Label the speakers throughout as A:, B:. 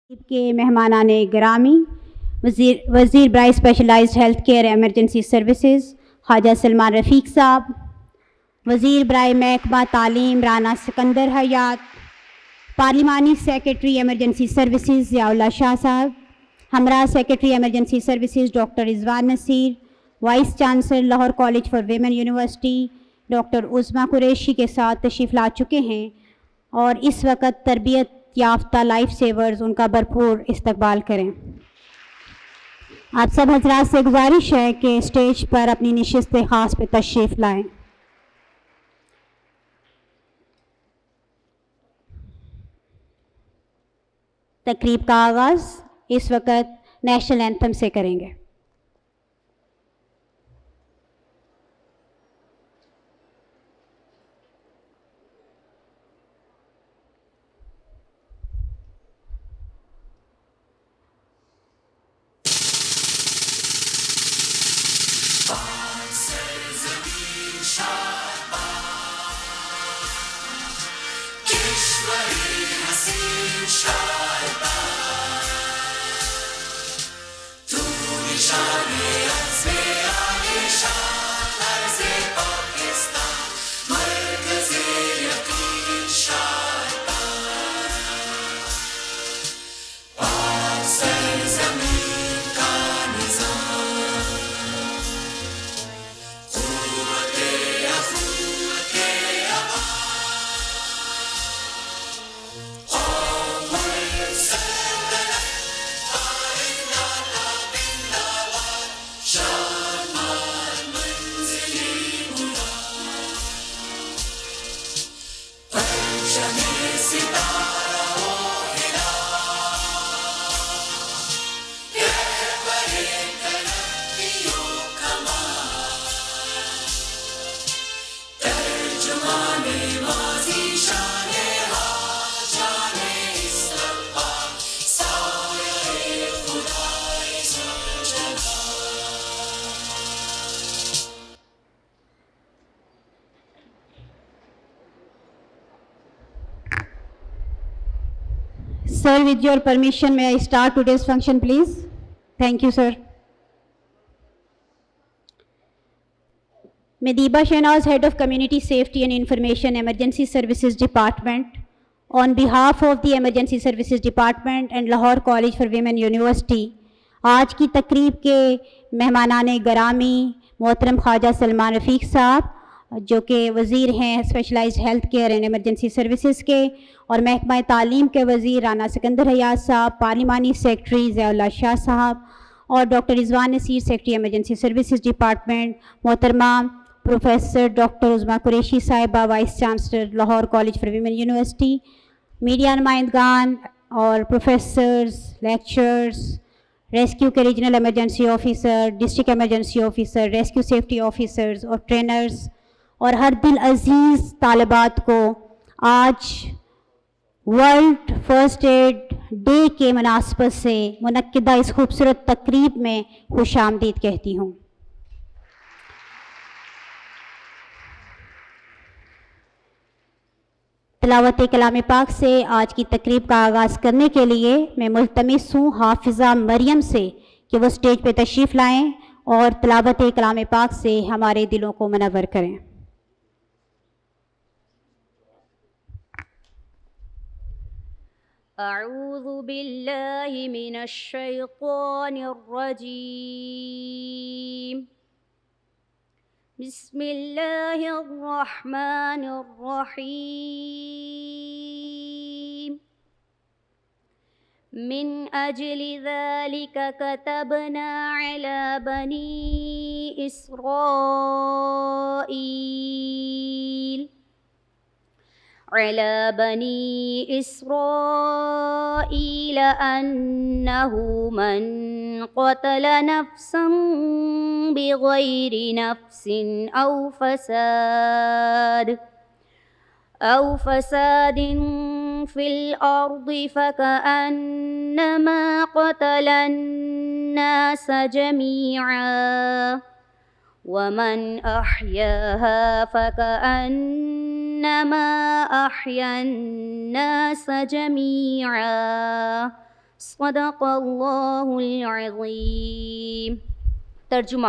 A: کے مہمانان گرامی، وزیر برائے specialised health care emergency services Khawaja Salman Rafiq Sahab, وزیر برائے محکمہ تعلیم رانا سکندر حیات، پارلیمانی secretary emergency services Zia Ullah Shah Sahab, ہمراہ secretary emergency services doctor Rizwan Naseer, vice chancellor Lahore College for Women University doctor Uzma Qureshi کے ساتھ تشریف لا چکے ہیں اور اس وقت تربیت یافتہ لائف سیورز ان کا بھرپور استقبال کریں۔ آپ سب حضرات سے گزارش ہے کہ اسٹیج پر اپنی نشست خاص پہ تشریف لائیں۔ تقریب کا آغاز اس وقت نیشنل اینتھم سے کریں گے۔ Sir, with your permission, may I start today's function, please? Thank you, sir. Mediba Shahnaz, Head of Community Safety and Information Emergency Services Department, on behalf of the Emergency Services Department and Lahore College for Women University, آج کی تقریب کے مہمانان گرامی محترم خواجہ سلمان رفیق صاحب جو کہ وزیر ہیں specialised health care and emergency services کے، اور محکمہ تعلیم کے وزیر رانا سکندر حیات صاحب، پارلیمانی سیکرٹری ضیاء اللہ شاہ صاحب، اور doctor Rizwan Naseer secretary emergency services department, محترمہ professor doctor Uzma Qureshi Sahiba vice chancellor Lahore College for Women University, media نمائندگان اور پروفیسرز، لیکچرز، ریسکیو کے regional emergency officer, district emergency officer, rescue safety officers اور ٹرینرز، اور ہر دل عزیز طالبات کو آج ورلڈ فرسٹ ایڈ ڈے کے مناسبت سے منعقدہ اس خوبصورت تقریب میں خوش آمدید کہتی ہوں۔ تلاوت کلام پاک سے آج کی تقریب کا آغاز کرنے کے لیے میں ملتمس ہوں حافظہ مریم سے کہ وہ اسٹیج پہ تشریف لائیں اور تلاوت کلام پاک سے ہمارے دلوں کو منور کریں۔
B: اعوذ باللہ من الشیطان الرجیم، بسم اللہ الرحمن الرحیم، من اجل ذلك كتبنا على بني إسرائيل أنه من قتل نفسا بغير نفس أو فساد في الأرض فكأنما قتل الناس جميعا ومن أحياها فكأنما أحيا الناس جميعا صدق اللہ العظیم۔ ترجمہ: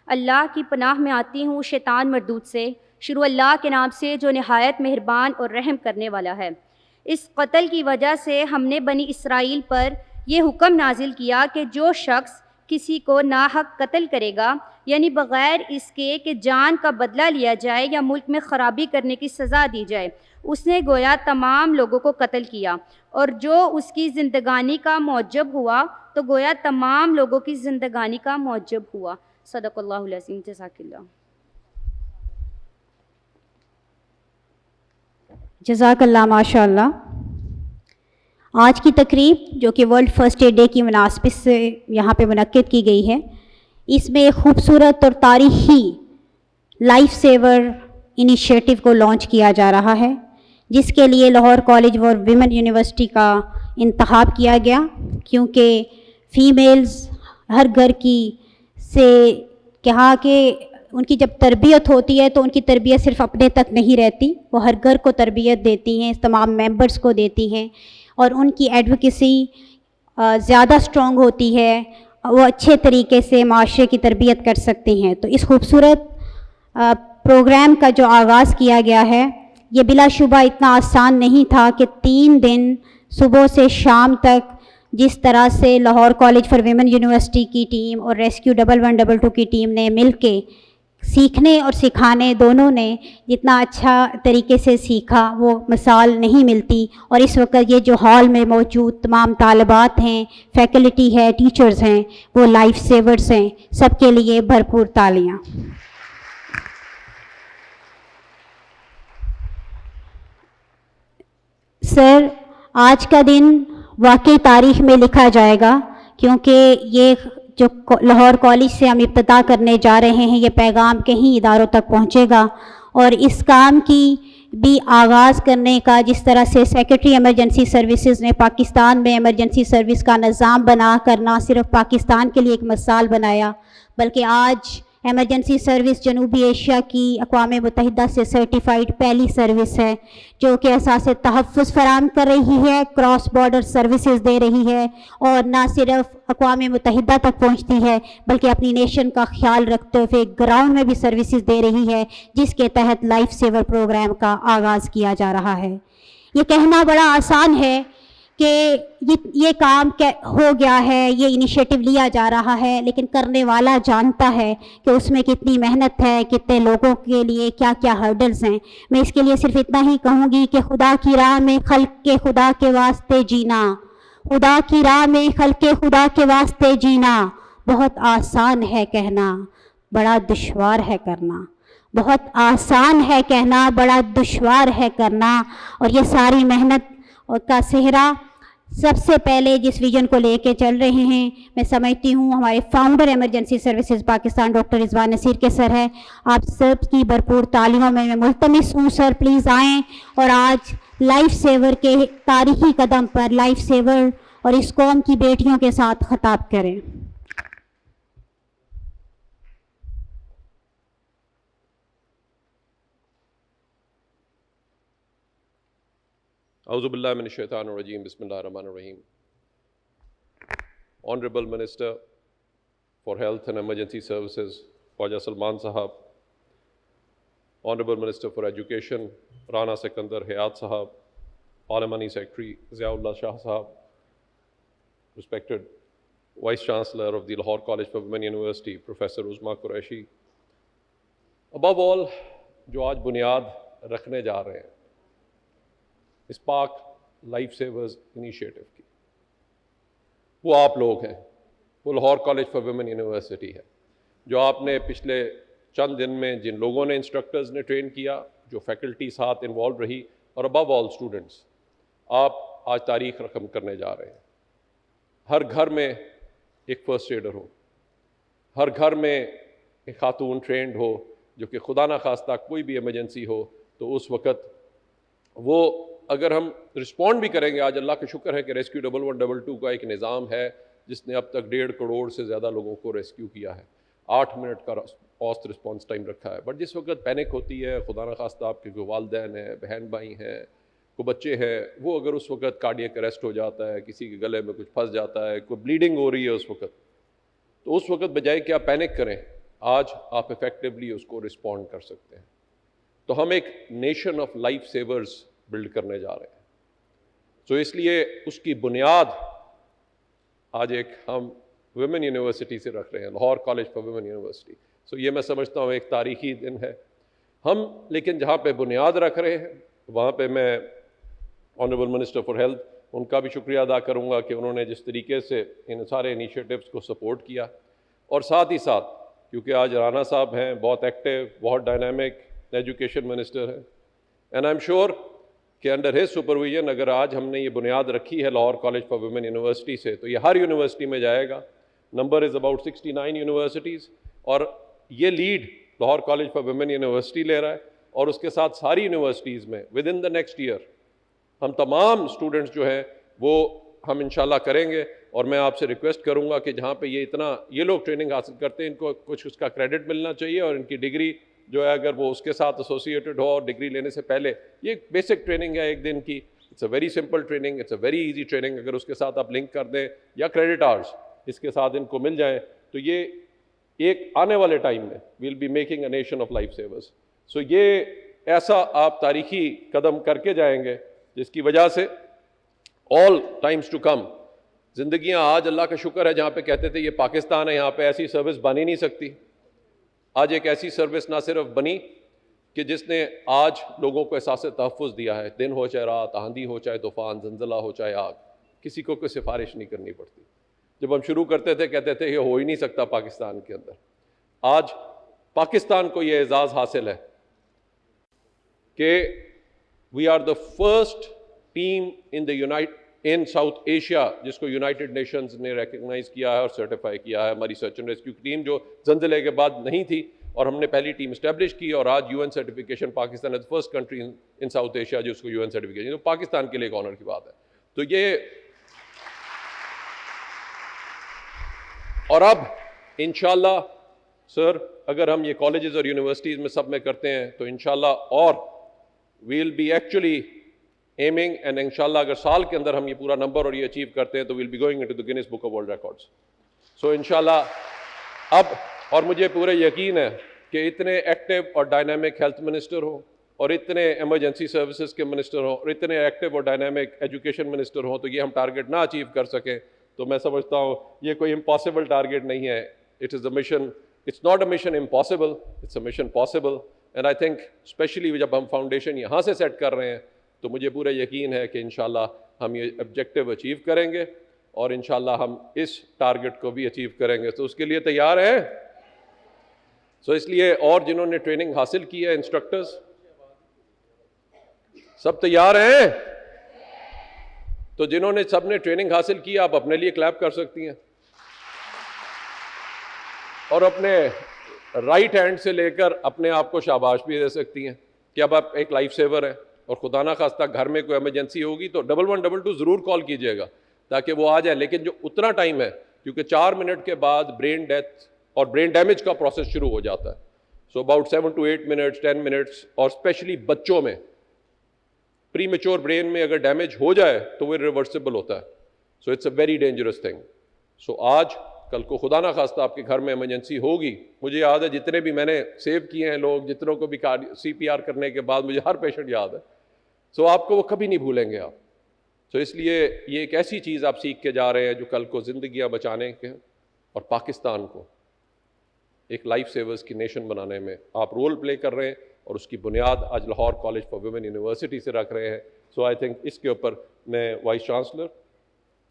B: اللہ کی پناہ میں آتی ہوں شیطان مردود سے۔ شروع اللہ کے نام سے جو نہایت مہربان اور رحم کرنے والا ہے۔ اس قتل کی وجہ سے ہم نے بنی اسرائیل پر یہ حکم نازل کیا کہ جو شخص کسی کو ناحق قتل کرے گا، یعنی بغیر اس کے کہ جان کا بدلہ لیا جائے یا ملک میں خرابی کرنے کی سزا دی جائے، اس نے گویا تمام لوگوں کو قتل کیا، اور جو اس کی زندگانی کا موجب ہوا تو گویا تمام لوگوں کی زندگانی کا موجب ہوا۔ صدق اللہ العظیم۔ جزاک اللہ۔
A: جزاک اللہ، ماشاء اللہ۔ آج کی تقریب جو کہ ورلڈ فرسٹ ایڈ ڈے کی مناسبت سے یہاں پہ منعقد کی گئی ہے، اس میں ایک خوبصورت اور تاریخی لائف سیور انیشیٹو کو لانچ کیا جا رہا ہے، جس کے لیے Lahore College for Women university کا انتخاب کیا گیا، کیونکہ فیمیلز ہر گھر کی سے کہا کہ ان کی جب تربیت ہوتی ہے تو ان کی تربیت صرف اپنے تک نہیں رہتی، وہ ہر گھر کو تربیت دیتی ہیں، تمام ممبرس کو دیتی ہیں، اور ان کی ایڈوکیسی زیادہ اسٹرانگ ہوتی ہے، وہ اچھے طریقے سے معاشرے کی تربیت کر سکتے ہیں۔ تو اس خوبصورت پروگرام کا جو آغاز کیا گیا ہے، یہ بلا شبہ اتنا آسان نہیں تھا کہ 3 دن صبح سے شام تک جس طرح سے Lahore College for Women university کی ٹیم اور ریسکیو 1122 کی ٹیم نے مل کے سیکھنے اور سکھانے دونوں نے جتنا اچھا طریقے سے سیکھا، وہ مثال نہیں ملتی۔ اور اس وقت یہ جو ہال میں موجود تمام طالبات ہیں، فیکلٹی ہے، ٹیچرز ہیں، وہ لائف سیورز ہیں، سب کے لیے بھرپور تالیاں۔ سر، آج کا دن واقعی تاریخ میں لکھا جائے گا، کیونکہ یہ جو لاہور کالج سے ہم ابتدا کرنے جا رہے ہیں، یہ پیغام کہیں اداروں تک پہنچے گا، اور اس کام کی بھی آغاز کرنے کا جس طرح سے سیکرٹری ایمرجنسی سروسز نے پاکستان میں ایمرجنسی سروس کا نظام بنا کر نہ صرف پاکستان کے لیے ایک مثال بنایا، بلکہ آج ایمرجنسی سروس جنوبی ایشیا کی اقوام متحدہ سے سرٹیفائیڈ پہلی سروس ہے، جو کہ اساس تحفظ فراہم کر رہی ہے، کراس بارڈر سروسز دے رہی ہے، اور نہ صرف اقوام متحدہ تک پہنچتی ہے بلکہ اپنی نیشن کا خیال رکھتے ہوئے گراؤنڈ میں بھی سروسز دے رہی ہے، جس کے تحت لائف سیور پروگرام کا آغاز کیا جا رہا ہے۔ یہ کہنا بڑا آسان ہے کہ یہ کام ہو گیا ہے، یہ انیشیٹو لیا جا رہا ہے، لیکن کرنے والا جانتا ہے کہ اس میں کتنی محنت ہے، کتنے لوگوں کے لیے کیا کیا ہرڈلز ہیں۔ میں اس کے لیے صرف اتنا ہی کہوں گی کہ خدا کی راہ میں خلق کے خدا کے واسطے جینا، خدا کی راہ میں خلق کے خدا کے واسطے جینا بہت آسان ہے کہنا، بڑا دشوار ہے کرنا، بہت آسان ہے کہنا، بڑا دشوار ہے کرنا۔ اور یہ ساری محنت کا صحرا سب سے پہلے جس ویژن کو لے کے چل رہے ہیں، میں سمجھتی ہوں ہمارے founder emergency services Pakistan doctor Rizwan Naseer کے سر ہے۔ آپ سب کی بھرپور تعلیموں میں ملتمس ہوں سر، پلیز آئیں اور آج لائف سیور کے تاریخی قدم پر لائف سیور اور اس قوم کی بیٹیوں کے ساتھ خطاب کریں۔
C: اعوذ باللہ من الشیطان الرجیم، بسم اللہ الرحمن الرحیم۔ Honorable Minister for Health and Emergency Services خواجہ سلمان صاحب، Honorable Minister for Education Rana Sikandar حیات صاحب، Parliamentary Secretary ضیاء اللہ شاہ صاحب، Respected Vice Chancellor of the Lahore College for Women University Professor Uzma Qureshi, above all جو آج بنیاد رکھنے جا رہے ہیں اس پاک لائف سیورز انیشیٹو کی، وہ آپ لوگ ہیں، وہ Lahore College for Women university ہے، جو آپ نے پچھلے چند دن میں جن لوگوں نے انسٹرکٹرز نے ٹرین کیا، جو فیکلٹی ساتھ انوالو رہی، اور ابو آل اسٹوڈنٹس، آپ آج تاریخ رقم کرنے جا رہے ہیں۔ ہر گھر میں ایک فرسٹ ایڈر ہو، ہر گھر میں ایک خاتون ٹرینڈ ہو، جو کہ خدا نخواستہ کوئی بھی ایمرجنسی ہو تو اس وقت وہ اگر ہم رسپونڈ بھی کریں گے، آج اللہ کا شکر ہے کہ ریسکیو 1122 کا ایک نظام ہے جس نے اب تک 1.5 کروڑ سے زیادہ لوگوں کو ریسکیو کیا ہے، 8 منٹ کا فاسٹ رسپانس ٹائم رکھا ہے۔ بٹ جس وقت پینک ہوتی ہے، خدا نخواستہ آپ کے کوئی والدین ہیں، بہن بھائی ہیں، کو بچے ہیں وہ اگر اس وقت کارڈیک اریسٹ ہو جاتا ہے, کسی کے گلے میں کچھ پھنس جاتا ہے, کوئی بلیڈنگ ہو رہی ہے اس وقت, تو اس وقت بجائے کہ آپ پینک کریں, آج آپ افیکٹولی اس کو رسپونڈ کر سکتے ہیں. تو ہم ایک nation of life savers build کرنے جا رہے ہیں. تو اس لیے اس کی بنیاد آج ایک ہم ویمن یونیورسٹی سے رکھ رہے ہیں, Lahore College for Women University. So یہ میں سمجھتا ہوں ایک تاریخی دن ہے. ہم لیکن جہاں پہ بنیاد رکھ رہے ہیں وہاں پہ میں آنریبل منسٹر فار ہیلتھ ان کا بھی شکریہ ادا کروں گا کہ انہوں نے جس طریقے سے ان سارے انیشیٹوز کو سپورٹ کیا, اور ساتھ ہی ساتھ کیونکہ آج رانا صاحب ہیں, بہت ایکٹیو, بہت ڈائنامک ایجوکیشن منسٹر ہیں, اینڈ آئی ایم شیور کہ انڈر ہز سپرویژن اگر آج ہم نے یہ بنیاد رکھی ہے Lahore College for Women university سے, تو یہ ہر یونیورسٹی میں جائے گا. نمبر از اباؤٹ 69 یونیورسٹیز, اور یہ lead Lahore College for Women university لے رہا ہے, اور اس کے ساتھ ساری یونیورسٹیز میں with in the next year ہم تمام اسٹوڈنٹس جو ہیں وہ ہم انشاءاللہ کریں گے. اور میں آپ سے ریکویسٹ کروں گا کہ جہاں پہ یہ لوگ ٹریننگ حاصل کرتے ہیں ان کو کچھ اس کا کریڈٹ ملنا چاہیے, اور ان کی ڈگری جو ہے اگر وہ اس کے ساتھ ایسوسیٹڈ ہو, اور ڈگری لینے سے پہلے یہ ایک بیسک ٹریننگ ہے ایک دن کی, it's a very simple training, it's a very easy training, اگر اس کے ساتھ آپ لنک کر دیں یا کریڈٹ آورس اس کے ساتھ ان کو مل جائیں تو یہ ایک آنے والے ٹائم میں we'll be making a nation of life savers. So یہ ایسا آپ تاریخی قدم کر کے جائیں گے جس کی وجہ سے آل ٹائمز ٹو کم زندگیاں, آج اللہ کا شکر ہے جہاں پہ کہتے تھے یہ پاکستان ہے یہاں پہ ایسی سروس بن ہی نہیں سکتی, آج ایک ایسی سروس نہ صرف بنی کہ جس نے آج لوگوں کو احساس تحفظ دیا ہے, دن ہو چاہے رات, آندھی ہو چاہے طوفان, زلزلہ ہو چاہے آگ, کسی کو کوئی سفارش نہیں کرنی پڑتی. جب ہم شروع کرتے تھے کہتے تھے یہ ہو ہی نہیں سکتا پاکستان کے اندر, آج پاکستان کو یہ اعزاز حاصل ہے کہ we are the first team in South Asia جس کو یونائٹڈ نیشنز نے ریکگنائز کیا ہے اور سرٹیفائی کیا ہے. ہماری سرچ اینڈ ریسکیو ٹیم جو زلزلے کے بعد نہیں تھی, اور ہم نے پہلی ٹیم اسٹیبلش کی, اور آج U N certification Pakistan is first country in South Asia جو اس کو یو این سرٹیفکیشن, تو پاکستان کے لیے ایک آنر کی بات ہے. تو یہ اور اب انشاءاللہ سر اگر ہم یہ کالجز اور یونیورسٹیز میں سب میں کرتے ہیں تو انشاءاللہ اور we'll be actually among, and انشاءاللہ اگر سال کے اندر ہم یہ پورا نمبر اور یہ اچیو کرتے ہیں تو we'll be going into the Guinness Book of World Records. So انشاءاللہ اب, اور مجھے پورے یقین ہے کہ اتنے ایکٹیو اور ڈائنامک ہیلتھ منسٹر ہوں, اور اتنے ایمرجنسی سروسز کے منسٹر ہوں, اور اتنے ایکٹیو اور ڈائنامک ایجوکیشن منسٹر ہوں, تو یہ ہم ٹارگٹ نہ اچیو کر سکیں تو میں سمجھتا ہوں یہ کوئی امپاسبل ٹارگٹ نہیں ہے. It is a mission, it's not a mission impossible, it's a mission possible. And I think specially جب ہم فاؤنڈیشن یہاں سے سیٹ کر رہے ہیں تو مجھے پورا یقین ہے کہ انشاءاللہ ہم یہ آبجیکٹیو اچیو کریں گے, اور انشاءاللہ ہم اس ٹارگٹ کو بھی اچیو کریں گے. تو اس کے لیے تیار ہیں؟ سو اس لیے اور جنہوں نے ٹریننگ حاصل کی ہے, انسٹرکٹرز سب تیار ہیں؟ تو جنہوں نے سب نے ٹریننگ حاصل کی آپ اپنے لیے کلیپ کر سکتی ہیں, اور اپنے رائٹ ہینڈ سے لے کر اپنے آپ کو شاباش بھی دے سکتی ہیں کہ اب آپ ایک لائف سیور ہیں, اور خدا نہ خواستہ گھر میں کوئی ایمرجنسی ہوگی تو 1122 ضرور کال کیجئے گا تاکہ وہ آ جائے. لیکن جو اتنا ٹائم ہے, کیونکہ 4 منٹ کے بعد برین ڈیتھ اور برین ڈیمیج کا پروسیس شروع ہو جاتا ہے, so about 7 to 8 minutes 10 minutes, اور اسپیشلی بچوں میں پری میچور برین میں اگر ڈیمیج ہو جائے تو وہ ریورسیبل ہوتا ہے. So it's a very dangerous thing. So آج کل کو خدا نہ خواستہ آپ کے گھر میں ایمرجنسی ہوگی, مجھے یاد ہے جتنے بھی میں نے سیو کیے ہیں لوگ, جتنوں کو بھی CPR کرنے کے بعد مجھے ہر پیشنٹ یاد ہے. سو آپ کو وہ کبھی نہیں بھولیں گے آپ. سو اس لیے یہ ایک ایسی چیز آپ سیکھ کے جا رہے ہیں جو کل کو زندگیاں بچانے کے اور پاکستان کو ایک لائف سیورز کی نیشن بنانے میں آپ رول پلے کر رہے ہیں, اور اس کی بنیاد آج Lahore College for Women university سے رکھ رہے ہیں. سو آئی تھنک اس کے اوپر میں وائس چانسلر,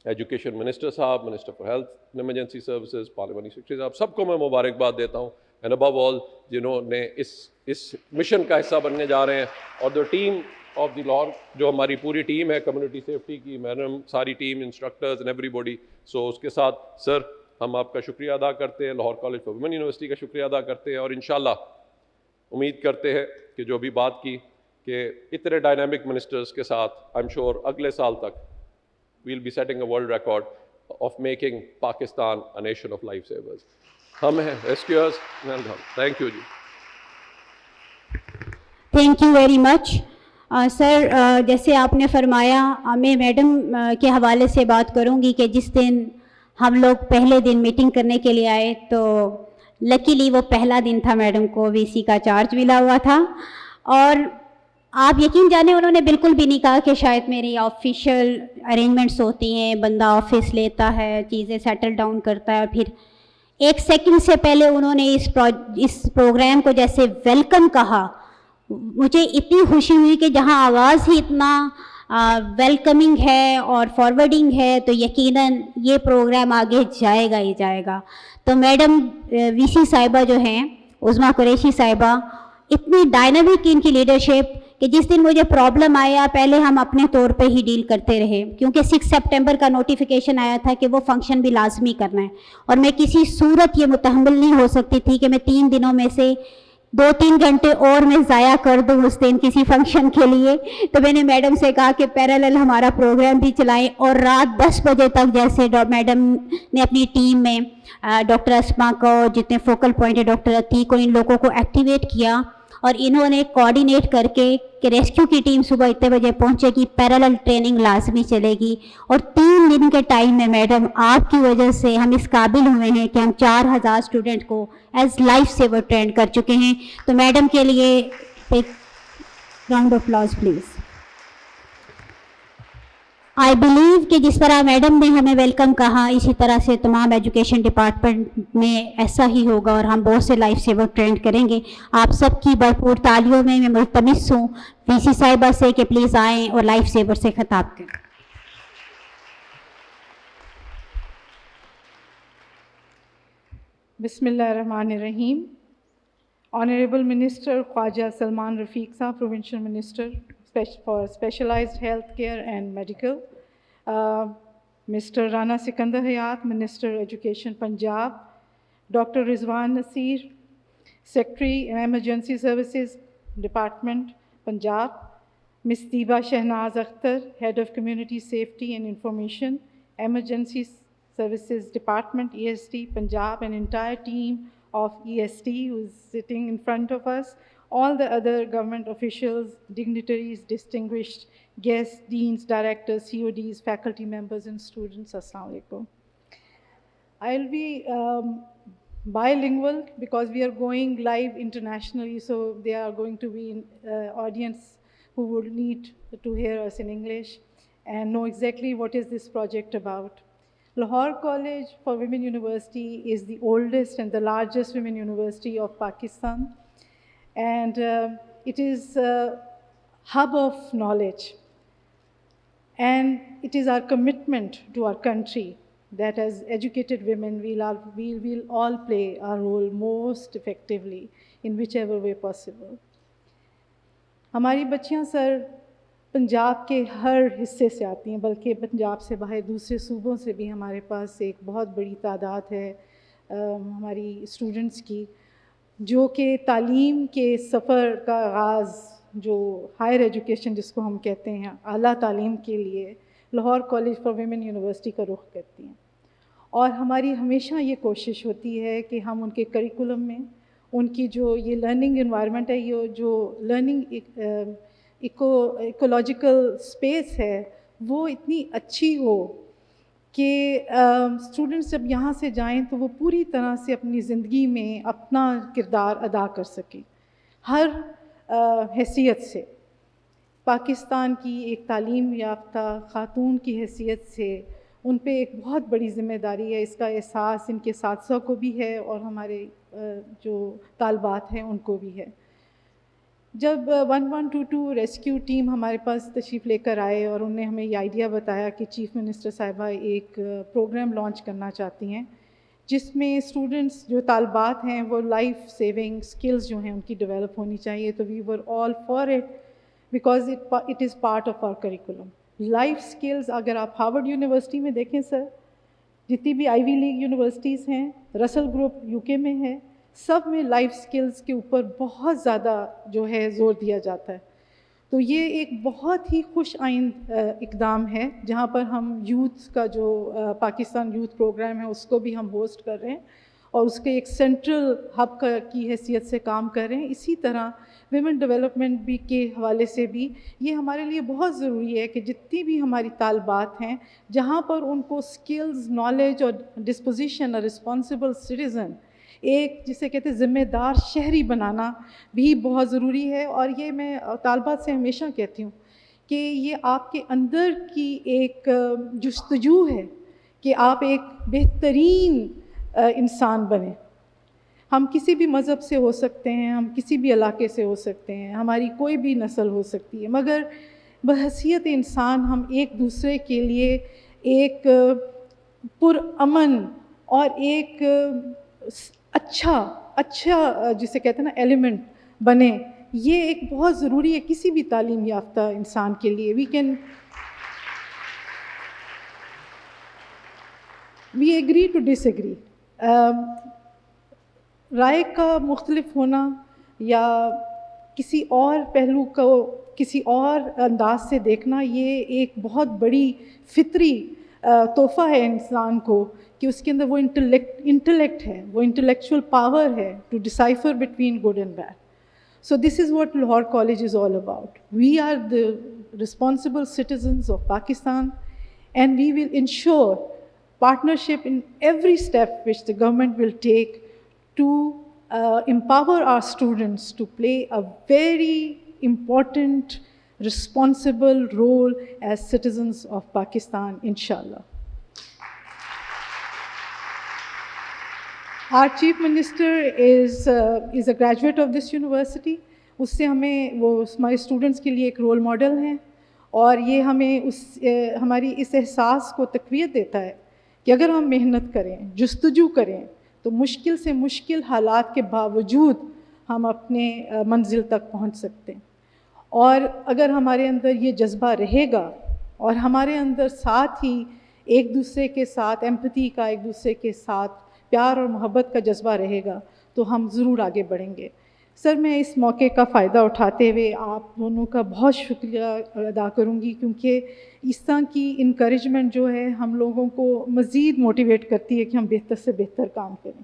C: ایجوکیشن منسٹر صاحب, minister for health and emergency services, parliamentary secretary صاحب, سب کو میں مبارکباد دیتا ہوں, اینڈ ابو آل جنہوں نے اس مشن کا حصہ بننے جا رہے ہیں. اور the team of the Lahore جو ہماری پوری ٹیم ہے کمیونٹی سیفٹی کی, میڈم ساری team, instructors and everybody. So اس کے ساتھ سر ہم آپ کا شکریہ ادا کرتے ہیں, Lahore College for Women university کا شکریہ ادا کرتے ہیں, اور انشاءاللہ امید کرتے ہیں کہ جو بھی بات کی کہ اتنے ڈائنامک منسٹرز کے ساتھ آئی ایم شیور اگلے سال تک we'll be setting a world record of making Pakistan a nation of lifesavers. ہم ہیں rescuers. Thank you G.
A: Thank you very much. سر جیسے آپ نے فرمایا میں میڈم کے حوالے سے بات کروں گی کہ جس دن ہم لوگ پہلے دن میٹنگ کرنے کے لیے آئے تو لکیلی وہ پہلا دن تھا میڈم کو وی سی کا چارج ملا ہوا تھا، اور آپ یقین جانیں انہوں نے بالکل بھی نہیں کہا کہ شاید میری آفیشیل ارینجمنٹس ہوتی ہیں، بندہ آفس لیتا ہے، چیزیں سیٹل ڈاؤن کرتا ہے، پھر ایک سیکنڈ سے پہلے انہوں نے اس پروگرام کو جیسے ویلکم کہا، مجھے اتنی خوشی ہوئی کہ جہاں آواز ہی اتنا ویلکمنگ ہے اور فارورڈنگ ہے تو یقیناً یہ پروگرام آگے جائے گا ہی جائے گا. تو میڈم وی سی صاحبہ جو ہیں عظمیٰ قریشی صاحبہ، اتنی ڈائنامک ان کی لیڈرشپ کہ جس دن مجھے پرابلم آیا پہلے ہم اپنے طور پہ ہی ڈیل کرتے رہے، کیونکہ 6 سپٹمبر کا نوٹیفیکیشن آیا تھا کہ وہ فنکشن بھی لازمی کرنا ہے، اور میں کسی صورت یہ متحمل نہیں ہو سکتی تھی کہ میں 3 دنوں میں سے 2-3 گھنٹے اور میں ضائع کر دوں اس دن کسی فنکشن کے لیے. تو میں نے میڈم سے کہا کہ پیرالل ہمارا پروگرام بھی چلائیں، اور رات 10 بجے تک جیسے میڈم نے اپنی ٹیم میں ڈاکٹر اسما کو، جتنے فوکل پوائنٹ ہے ڈاکٹر عتیق کو، ان لوگوں کو ایکٹیویٹ کیا، اور انہوں نے کوآرڈینیٹ کر کے کہ ریسکیو کی ٹیم صبح اتنے بجے پہنچے گی، پیرالل ٹریننگ لازمی چلے گی. اور 3 دن کے ٹائم میں میڈم آپ کی وجہ سے ہم اس قابل ہوئے ہیں کہ ہم 4000 اسٹوڈنٹ کو ایز لائف سیور ٹرین کر چکے ہیں. تو میڈم کے لیے ایک round of applause please. I believe کہ جس طرح میڈم نے ہمیں ویلکم کہا اسی طرح سے تمام ایجوکیشن ڈپارٹمنٹ میں ایسا ہی ہوگا، اور ہم بہت سے لائف سیور ٹرینڈ کریں گے. آپ سب کی بھرپور تالیوں میں میں ملتمس ہوں وی سی صاحبہ سے کہ پلیز آئیں اور لائف سیور سے خطاب کریں.
D: بسم اللہ الرحمن الرحیم. Honorable Minister Khwaja Salman Rafiq Sahab, Provincial Minister for Specialized Healthcare and Medical, Mr. Rana Sikandar Hayat, Minister Education Punjab, Dr. Rizwan Nasir, Secretary Emergency Services Department Punjab, Ms. Tiba Shehnaz Akhtar, Head of Community Safety and Information, Emergency Services Department, ESD Punjab, an entire team of ESD who is sitting in front of us, all the other government officials, dignitaries, distinguished guests, deans, directors, CODs, faculty members and students, Assalamu alaikum. I'll be bilingual because we are going live internationally, so there are going to be audience who would need to hear us in English and know exactly what is this project about. Lahore College for Women University is the oldest and the largest women university of Pakistan, and it is a hub of knowledge, and it is our commitment to our country that as educated women we will all play our role most effectively in whichever way possible. ہماری بچیاں سر پنجاب کے ہر حصے سے آتی ہیں، بلکہ پنجاب سے باہر دوسرے صوبوں سے بھی ہمارے پاس ایک بہت بڑی تعداد ہے ہماری اسٹوڈنٹس کی، جو کہ تعلیم کے سفر کا آغاز، جو ہائر ایجوکیشن جس کو ہم کہتے ہیں، اعلیٰ تعلیم کے لیے Lahore College for Women university کا رخ کرتی ہیں. اور ہماری ہمیشہ یہ کوشش ہوتی ہے کہ ہم ان کے کریکولم میں، ان کی جو یہ لرننگ انوائرمنٹ ہے، یہ جو لرننگ ایکولوجیکل اسپیس ہے، وہ اتنی اچھی ہو کہ اسٹوڈنٹس جب یہاں سے جائیں تو وہ پوری طرح سے اپنی زندگی میں اپنا کردار ادا کر سکیں ہر حیثیت سے. پاکستان کی ایک تعلیم یافتہ خاتون کی حیثیت سے ان پہ ایک بہت بڑی ذمہ داری ہے. اس کا احساس ان کے اساتذہ کو بھی ہے اور ہمارے جو طالبات ہیں ان کو بھی ہے. جب 1122 ریسکیو ٹیم ہمارے پاس تشریف لے کر آئے اور انہوں نے ہمیں یہ آئیڈیا بتایا کہ چیف منسٹر صاحبہ ایک پروگرام لانچ کرنا چاہتی ہیں جس میں اسٹوڈنٹس جو طالبات ہیں وہ لائف سیونگ سکلز جو ہیں ان کی ڈیولپ ہونی چاہیے، تو we are all for it because it is part of our curriculum. Life skills اگر آپ ہارورڈ یونیورسٹی میں دیکھیں سر، جتنی بھی آئی وی لیگ یونیورسٹیز ہیں، رسل گروپ یو کے میں ہے، سب میں لائف سکلز کے اوپر بہت زیادہ جو ہے زور دیا جاتا ہے. تو یہ ایک بہت ہی خوش آئند اقدام ہے جہاں پر ہم یوتھ کا جو پاکستان یوتھ پروگرام ہے اس کو بھی ہم ہوسٹ کر رہے ہیں اور اس کے ایک سینٹرل ہب کی حیثیت سے کام کر رہے ہیں. اسی طرح ویمن ڈیولپمنٹ بھی کے حوالے سے بھی یہ ہمارے لیے بہت ضروری ہے کہ جتنی بھی ہماری طالبات ہیں جہاں پر ان کو اسکلز، نالج اور ڈسپوزیشن اور رسپانسبل سٹیزن، ایک جسے کہتے ہیں ذمہ دار شہری بنانا بھی بہت ضروری ہے. اور یہ میں طالبات سے ہمیشہ کہتی ہوں کہ یہ آپ کے اندر کی ایک جستجو ہے کہ آپ ایک بہترین انسان بنیں. ہم کسی بھی مذہب سے ہو سکتے ہیں، ہم کسی بھی علاقے سے ہو سکتے ہیں، ہماری کوئی بھی نسل ہو سکتی ہے، مگر بحیثیت انسان ہم ایک دوسرے کے لیے ایک پرامن اور ایک اچھا جسے کہتے ہیں نا ایلیمنٹ بنے. یہ ایک بہت ضروری ہے کسی بھی تعلیم یافتہ انسان کے لیے. We agree to disagree. رائے کا مختلف ہونا یا کسی اور پہلو کو کسی اور انداز سے دیکھنا، یہ ایک بہت بڑی فطری تحفہ ہے انسان کو کہ اس کے اندر وہ انٹلیکٹ ہے، وہ انٹلیکچوئل پاور ہے to decipher between good and bad. So this is what Lahore College is all about. We are the responsible citizens of Pakistan, and we will ensure partnership in every step which the government will take to empower our students to play a very important, responsible role as citizens of Pakistan, inshallah. Our Chief Minister is a graduate of this university. اس سے ہمیں وہ ہمارے students کے لیے ایک role model ہیں، اور یہ ہمیں ہماری اس احساس کو تقویت دیتا ہے کہ اگر ہم محنت کریں، جستجو کریں، تو مشکل سے مشکل حالات کے باوجود ہم اپنے منزل تک پہنچ سکتے ہیں. اور اگر ہمارے اندر یہ جذبہ رہے گا اور ہمارے اندر ساتھ ہی ایک دوسرے کے ساتھ ایمپتھی کا، ایک دوسرے کے ساتھ پیار اور محبت کا جذبہ رہے گا، تو ہم ضرور آگے بڑھیں گے. سر، میں اس موقع کا فائدہ اٹھاتے ہوئے آپ دونوں کا بہت شکریہ ادا کروں گی، کیونکہ اس طرح کی انکریجمنٹ جو ہے ہم لوگوں کو مزید موٹیویٹ کرتی ہے کہ ہم بہتر سے بہتر کام کریں.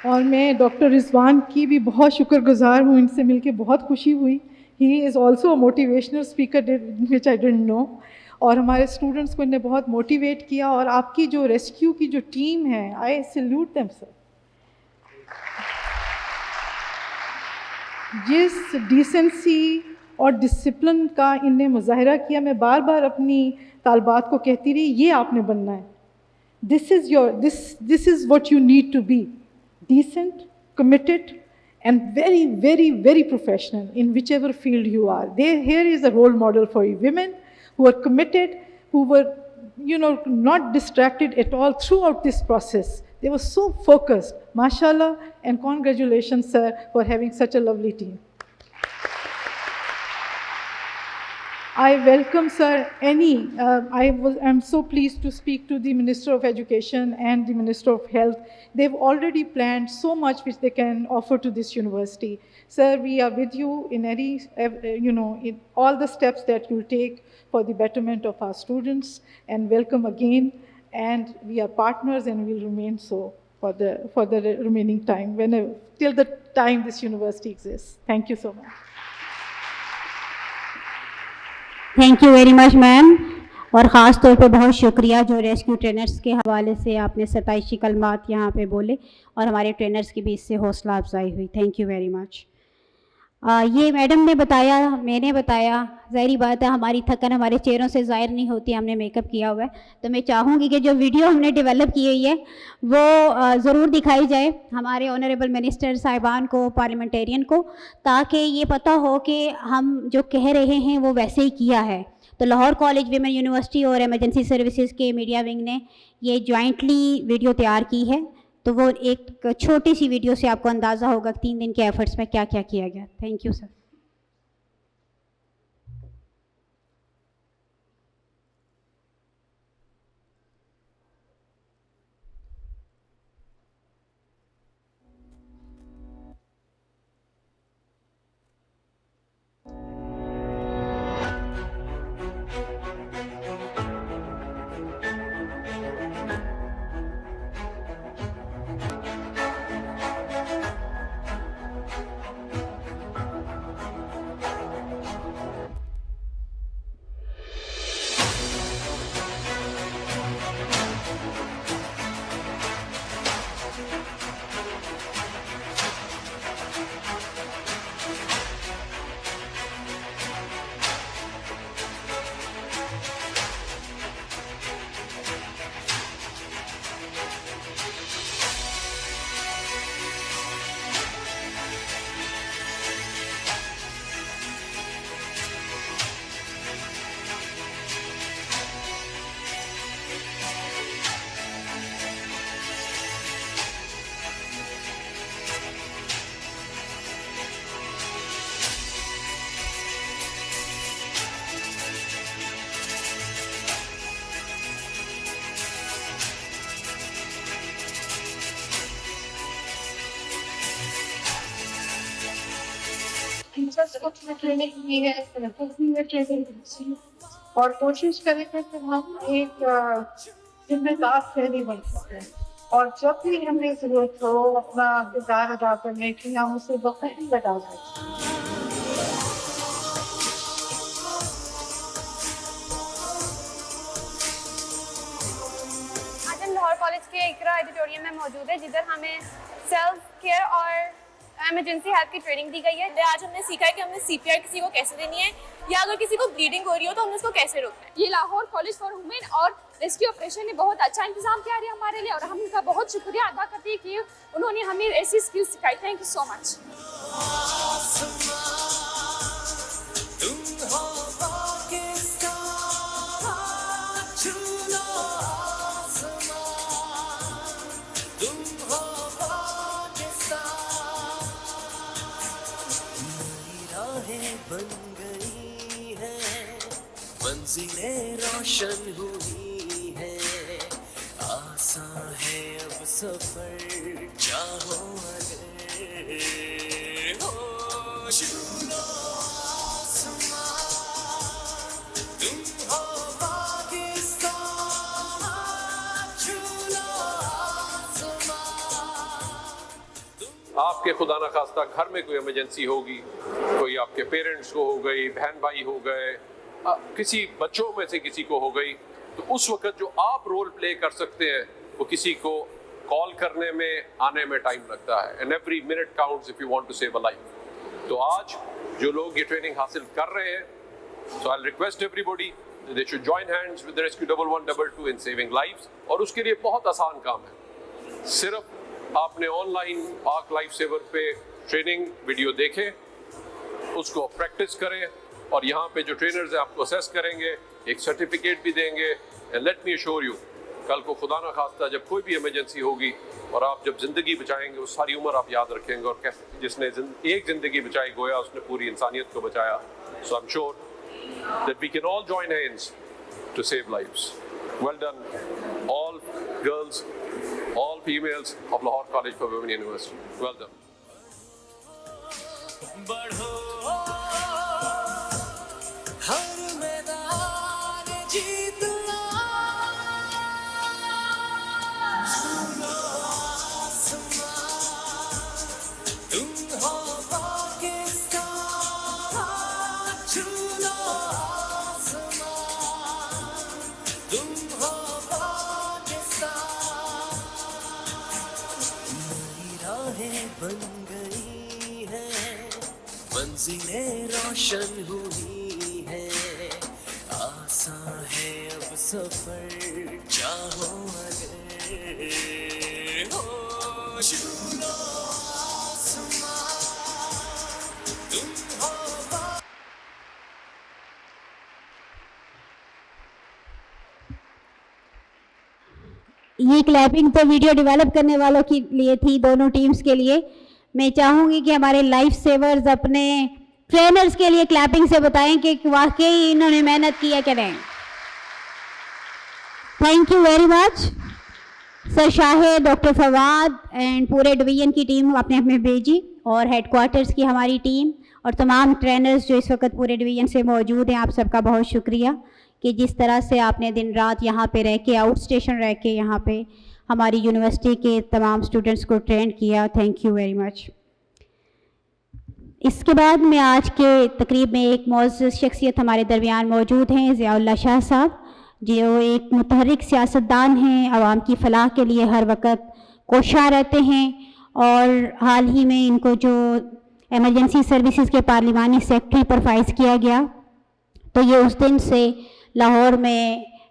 D: اور میں ڈاکٹر رضوان کی بھی بہت شکر گزار ہوں، ان سے مل کے بہت خوشی ہوئی. He is also a motivational speaker which I didn't know. اور ہمارے اسٹوڈنٹس کو انہیں بہت موٹیویٹ کیا، اور آپ کی جو ریسکیو کی جو ٹیم ہے، آئی سیلیوٹ دیم سر. جس ڈیسنسی اور ڈسپلن کا ان نے مظاہرہ کیا، میں بار بار اپنی طالبات کو کہتی رہی، یہ آپ نے بننا ہے. this is what you need to be: decent, committed, and very, very, very professional in whichever field you are. Here is a role model for you. Women who are committed, who were, not distracted at all throughout this process. They were so focused. MashaAllah, and congratulations, sir, for having such a lovely team. I welcome, sir, I'm so pleased to speak to the Minister of Education and the Minister of Health. They've already planned so much which they can offer to this university. Sir, we are with you in in all the steps that you'll take for the betterment of our students, and welcome again. And we are partners, and we'll remain so for the remaining time, till the time this university exists. Thank you so much.
A: Thank you very much ma'am. اور خاص طور پہ بہت شکریہ جو rescue trainers کے حوالے سے آپ نے ستائشی کلمات یہاں پہ بولے، اور ہمارے ٹرینرز کی بھی اس سے حوصلہ افزائی ہوئی. تھینک یو ویری مچ. یہ میڈم نے بتایا، میں نے بتایا، ظاہری بات ہے ہماری تھکن ہمارے چہروں سے ظاہر نہیں ہوتی، ہم نے میک اپ کیا ہوا ہے. تو میں چاہوں گی کہ جو ویڈیو ہم نے ڈیولپ کی ہوئی ہے وہ ضرور دکھائی جائے ہمارے آنریبل منسٹر صاحبان کو، پارلیمنٹیرین کو، تاکہ یہ پتہ ہو کہ ہم جو کہہ رہے ہیں وہ ویسے ہی کیا ہے. تو لاہور کالج ویمن یونیورسٹی اور ایمرجنسی سروسز کے میڈیا ونگ نے یہ جوائنٹلی ویڈیو تیار کی ہے. تو وہ ایک چھوٹی سی ویڈیو سے آپ کو اندازہ ہوگا کہ 3 دن کے ایفرٹس میں کیا کیا کیا گیا. Thank you sir.
E: کچھ میں ٹریننگ کی ہے، میں ٹریننگ کی اور کوشش کریں گے کہ ہم ایک ذمہ دار شہری بن سکیں اور جب بھی ہمیں ضرورت ہو اپنا کردار ادا کرنے کی ہم اسے بخوبی ادا کریں.
F: آج ہم لاہور کالج کے اقرا ایڈیٹوریم میں موجود ہے جدھر ہمیں سیلف کیئر اور ایمرجنسی ہیلپ کی ٹریننگ دی گئی ہے. آج ہم نے سیکھا ہے کہ ہمیں سی پی آر کسی کو کیسے دینی ہے یا اگر کسی کو بلیڈنگ ہو رہی ہو تو ہمیں اس کو کیسے روکنا ہے. یہ لاہور کالج فار وومن اور ریسکیو آپریشن نے بہت اچھا انتظام کیا ہے ہمارے لیے اور ہم ان کا بہت شکریہ ادا کرتے ہیں کہ انہوں نے ہمیں ایسی اسکل سکھائی. تھینک یو سو مچ.
G: بن گئی ہے منزلیں روشن ہوئی ہے آسان ہے اب سفر چاہو اگر ہو شروع آسمان تم ہو پاکستان چھولو
C: آپ کے خدا نخواستہ گھر میں کوئی ایمرجنسی ہوگی، کوئی آپ کے پیرنٹس کو ہو گئی، بہن بھائی ہو گئے، کسی بچوں میں سے کسی کو ہو گئی، تو اس وقت جو آپ رول پلے کر سکتے ہیں وہ کسی کو کال کرنے میں آنے میں ٹائم لگتا ہے. And every minute counts if you want to save a life. تو آج جو لوگ یہ ٹریننگ حاصل کر رہے ہیں، so I'll request everybody that they should join hands with the Rescue 1112 in saving lives. اور اس کے لیے بہت آسان کام ہے. صرف آپ نے آن لائن پاک لائف سیور پہ ٹریننگ ویڈیو دیکھیں، اس کو پریکٹس کریں اور یہاں پہ جو ٹرینرز ہیں آپ کو اسیس کریں گے، ایک سرٹیفکیٹ بھی دیں گے. And let me assure you, کل کو خدا نہ خواستہ جب کوئی بھی ایمرجنسی ہوگی اور آپ جب زندگی بچائیں گے، وہ ساری عمر آپ یاد رکھیں گے. اور کیسے جس نے ایک زندگی بچائی گویا اس نے پوری انسانیت کو بچایا. So I am sure that we can all join hands to save lives. Well done, all girls, all females of Lahore College for Women University. Well done.
G: بڑھو ہر میدان جیتنا چھولو آسمان تم ہو پاکستان چھولو آسمان تم ہو پاکستان نئی راہیں بن گئی ہے منزلیں روشن ہوئی ہے آسان ہے اب سفر چاہو اگر ہو شروع آسمان تم ہو
A: یہ کلیپنگ تو ویڈیو ڈیولپ کرنے والوں کے لیے تھی، دونوں ٹیمز کے لیے. میں چاہوں گی کہ ہمارے لائف سیورز اپنے ٹرینرز کے لیے کلیپنگ سے بتائیں کہ واقعی انہوں نے محنت کی ہے کہ نہیں. Thank you very much sir Shahid, doctor Fawad and پورے ڈویژن کی ٹیم اپنے اپنے بھیجی، اور ہیڈ کوارٹرز کی ہماری ٹیم اور تمام ٹرینرز جو اس وقت پورے ڈویژن سے موجود ہیں. آپ سب کا بہت شکریہ کہ جس طرح سے آپ نے دن رات یہاں پہ رہ کے، آؤٹ اسٹیشن رہ کے یہاں پہ ہماری یونیورسٹی کے تمام اسٹوڈنٹس کو ٹرین کیا. Thank you very much. اس کے بعد میں آج کے تقریب میں ایک معزز شخصیت ہمارے درمیان موجود ہیں، ضیاء اللہ شاہ صاحب، جو ایک متحرک سیاستدان ہیں، عوام کی فلاح کے لیے ہر وقت کوشاں رہتے ہیں. اور حال ہی میں ان کو جو ایمرجنسی سروسز کے پارلیمانی سیکرٹری پر فائز کیا گیا، تو یہ اس دن سے لاہور میں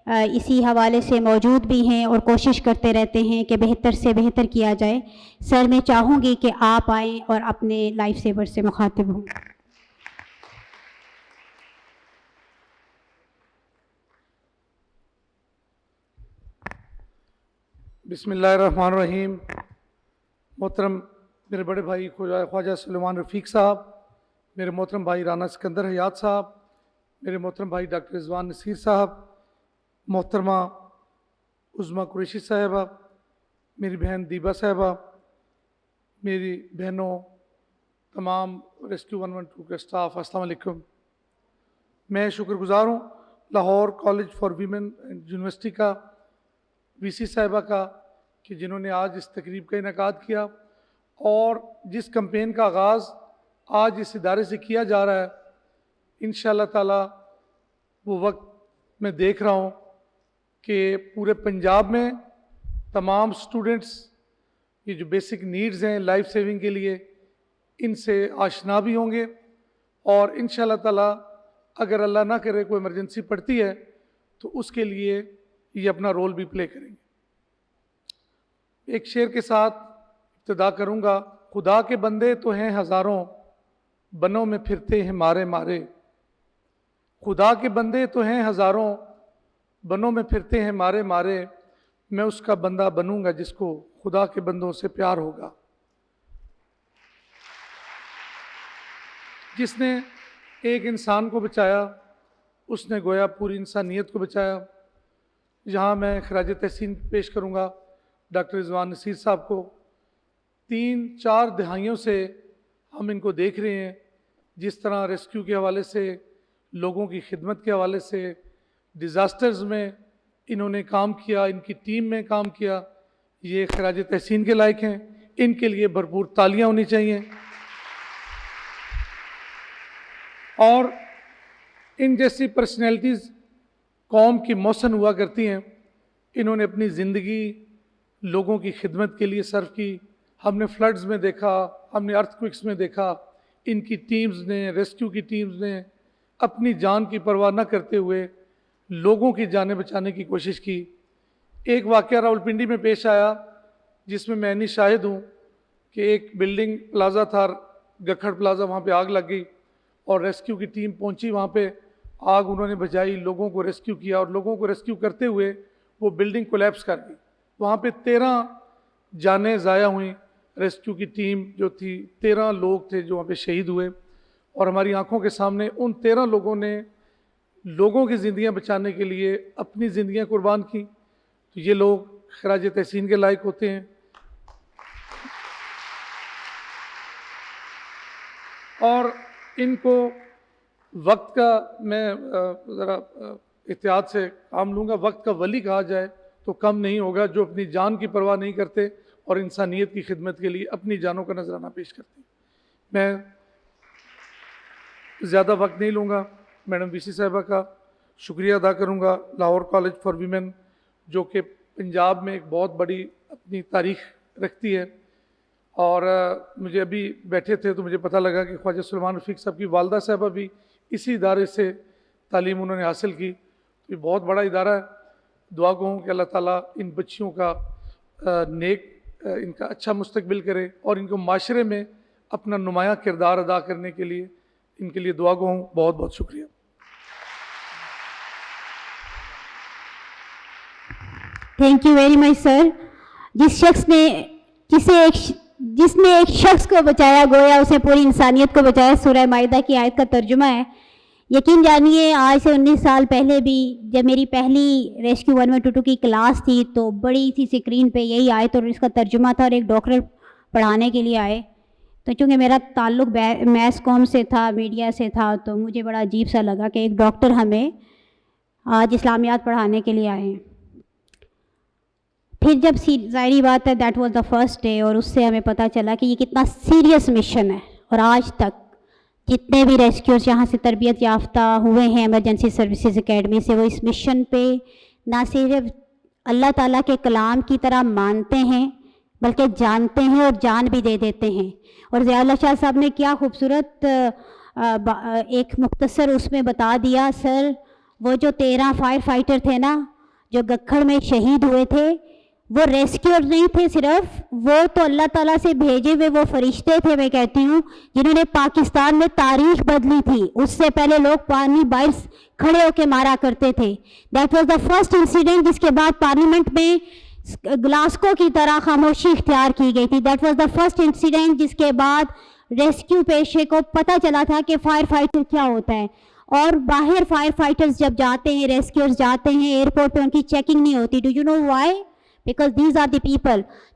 A: اسی حوالے سے موجود بھی ہیں اور کوشش کرتے رہتے ہیں کہ بہتر سے بہتر کیا جائے. سر میں چاہوں گی کہ آپ آئیں اور اپنے لائف سیور سے مخاطب ہوں.
H: بسم اللہ الرحمن الرحیم. محترم میرے بڑے بھائی خواجہ سلیمان رفیق صاحب، میرے محترم بھائی رانا سکندر حیات صاحب، میرے محترم بھائی ڈاکٹر رضوان نصیر صاحب، محترمہ عظمیٰ قریشی صاحبہ، میری بہن دیبا صاحبہ، میری بہنوں تمام ریسکیو 112 کے اسٹاف، السلام علیکم۔ میں شکر گزار ہوں Lahore College for Women university کا، وی سی صاحبہ کا، کہ جنہوں نے آج اس تقریب کا انعقاد کیا، اور جس کمپین کا آغاز آج اس ادارے سے کیا جا رہا ہے، انشاءاللہ تعالی وہ وقت میں دیکھ رہا ہوں کہ پورے پنجاب میں تمام سٹوڈنٹس یہ جو بیسک نیڈز ہیں لائف سیونگ کے لیے، ان سے آشنا بھی ہوں گے، اور انشاءاللہ تعالی اگر اللہ نہ کرے کوئی ایمرجنسی پڑتی ہے تو اس کے لیے یہ اپنا رول بھی پلے کریں گے۔ ایک شعر کے ساتھ ابتدا کروں گا۔ خدا کے بندے تو ہیں ہزاروں، بنوں میں پھرتے ہیں مارے مارے۔ خدا کے بندے تو ہیں ہزاروں، بنوں میں پھرتے ہیں مارے مارے۔ میں اس کا بندہ بنوں گا جس کو خدا کے بندوں سے پیار ہوگا۔ جس نے ایک انسان کو بچایا، اس نے گویا پوری انسانیت کو بچایا۔ یہاں میں خراج تحسین پیش کروں گا ڈاکٹر رضوان نصیر صاحب کو۔ 3-4 دہائیوں سے ہم ان کو دیکھ رہے ہیں، جس طرح ریسکیو کے حوالے سے، لوگوں کی خدمت کے حوالے سے، ڈیزاسٹرز میں انہوں نے کام کیا، ان کی ٹیم میں کام کیا۔ یہ خراج تحسین کے لائق ہیں، ان کے لیے بھرپور تالیاں ہونی چاہیے۔ اور ان جیسی پرسنالٹیز قوم کی محسن ہوا کرتی ہیں۔ انہوں نے اپنی زندگی لوگوں کی خدمت کے لیے صرف کی۔ ہم نے فلڈز میں دیکھا، ہم نے ارتھ کوئکس میں دیکھا، ان کی ٹیمز نے، ریسکیو کی ٹیمز نے اپنی جان کی پرواہ نہ کرتے ہوئے لوگوں کی جانیں بچانے کی کوشش کی۔ ایک واقعہ راولپنڈی میں پیش آیا جس میں عینی شاہد ہوں کہ ایک بلڈنگ پلازا تھا، گکھڑ پلازا، وہاں پہ آگ لگ گئی اور ریسکیو کی ٹیم پہنچی وہاں پہ، آگ انہوں نے بجھائی، لوگوں کو ریسکیو کیا، اور لوگوں کو ریسکیو کرتے ہوئے وہ بلڈنگ کولیپس کر گئی۔ وہاں پہ 13 جانیں ضائع ہوئیں۔ ریسکیو کی ٹیم جو تھی، 13 لوگ تھے جو وہاں پہ شہید ہوئے، اور ہماری آنکھوں کے سامنے ان 13 لوگوں نے لوگوں کی زندگیاں بچانے کے لیے اپنی زندگیاں قربان کی۔ تو یہ لوگ خراج تحسین کے لائق ہوتے ہیں۔ اور ان کو وقت کا، میں ذرا احتیاط سے کام لوں گا، وقت کا ولی کہا جائے تو کم نہیں ہوگا، جو اپنی جان کی پرواہ نہیں کرتے اور انسانیت کی خدمت کے لیے اپنی جانوں کا نذرانہ پیش کرتے ہیں۔ میں زیادہ وقت نہیں لوں گا، میڈم وی سی صاحبہ کا شکریہ ادا کروں گا، لاہور کالج فار ویمن جو کہ پنجاب میں ایک بہت بڑی اپنی تاریخ رکھتی ہے۔ اور مجھے ابھی بیٹھے تھے تو مجھے پتہ لگا کہ خواجہ سلیمان رفیق صاحب کی والدہ صاحبہ بھی اسی ادارے سے تعلیم انہوں نے حاصل کی۔ تو یہ بہت بڑا ادارہ ہے۔ دعا گو ہوں کہ اللہ تعالیٰ ان بچیوں کا نیک، ان کا اچھا مستقبل کرے، اور ان کو معاشرے میں اپنا نمایاں کردار ادا کرنے کے لیے ان کے لیے دعا گو ہوں۔ بہت بہت شکریہ۔
A: تھینک یو ویری مچ سر۔ جس نے ایک شخص کو بچایا، گویا اسے پوری انسانیت کو بچایا، سورہ مائدہ کی آیت کا ترجمہ ہے۔ یقین جانیے آج سے 19 سال پہلے بھی جب میری پہلی ریسکیو 112 کی کلاس تھی تو بڑی سی اسکرین پہ یہی آیت اور اس کا ترجمہ تھا، اور ایک ڈاکٹر پڑھانے کے لیے آئے۔ تو چونکہ میرا تعلق میس کام سے تھا، میڈیا سے تھا، تو مجھے بڑا عجیب سا لگا کہ ایک ڈاکٹر ہمیں آج اسلامیات پڑھانے کے لیے آئے ہیں۔ پھر جب ظاہری بات ہے that was the first day, اور اس سے ہمیں پتہ چلا کہ یہ کتنا سیریس مشن ہے، اور آج تک جتنے بھی ریسکیورز یہاں سے تربیت یافتہ ہوئے ہیں ایمرجنسی سروسز اکیڈمی سے، وہ اس مشن پہ نہ صرف اللہ تعالیٰ کے کلام کی طرح مانتے ہیں بلکہ جانتے ہیں اور جان بھی دے دیتے ہیں۔ اور ضیاء اللہ شاہ صاحب نے کیا خوبصورت ایک مختصر اس میں بتا دیا سر، وہ جو 13 فائر فائٹر تھے نا جو گکھڑ میں شہید ہوئے تھے، وہ ریسکیور نہیں تھے صرف، وہ تو اللہ تعالیٰ سے بھیجے ہوئے وہ فرشتے تھے، میں کہتی ہوں، جنہوں نے پاکستان میں تاریخ بدلی تھی۔ اس سے پہلے لوگ پانی باہر کھڑے ہو کے مارا کرتے تھے۔ That was the first incident, جس کے بعد پارلیمنٹ میں گلاسکو کی طرح خاموشی اختیار کی گئی تھی۔ That was the first incident جس کے بعد ریسکیو پیشے کو پتہ چلا تھا کہ فائر فائٹر کیا ہوتا ہے۔ اور باہر فائر فائٹرز جب جاتے ہیں، ریسکیورز جاتے ہیں ایئرپورٹ پہ، ان کی چیکنگ نہیں ہوتی۔ Do you know why? because these are the people.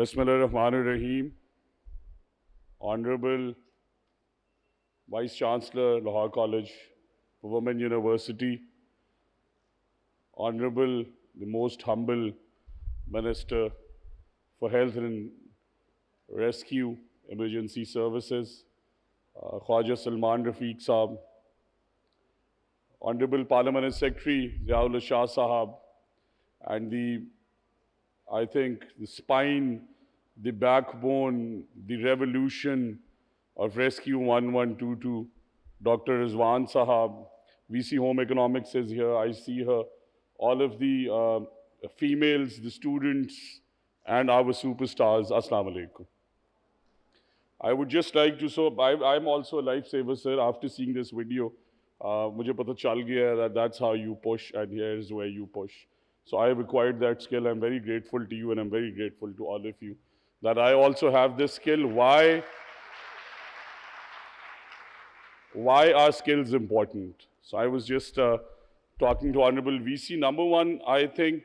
I: Bismillahirrahmanirrahim. Honorable Vice Chancellor, Lahore College for Women University, Honorable, the most humble Minister for Health and Rescue Emergency Services, Khwaja Salman Rafiq Sahab, Honorable Parliament Secretary Ziaul Shah Sahab, and I think the spine, the backbone, the revolution of Rescue 1122, Dr. Rizwan Sahab. VC Home Economics is here, I see her. All of the females, the students, and our superstars, Assalamu alaikum. I would just like to, I'm also a lifesaver, sir. After seeing this video, mujhe pata chal gaya that that's how you push, and here's where you push. So I have acquired that skill. I'm very grateful to you, and I'm very grateful to all of you that I also have this skill. Why are skills important? So I was just talking to Honorable VC. Number one, I think,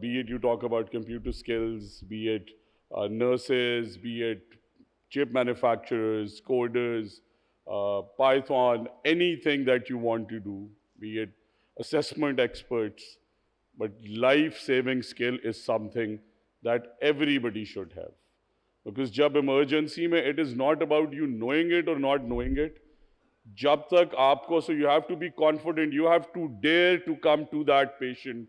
I: Be it you talk about computer skills, be it nurses, be it chip manufacturers, coders, Python, anything that you want to do, be it assessment experts. But life-saving skill is something that everybody should have. Because jab emergency mein, it is not about you knowing it or not knowing it. Jab tak aapko, so you have to be confident, you have to dare to come to that patient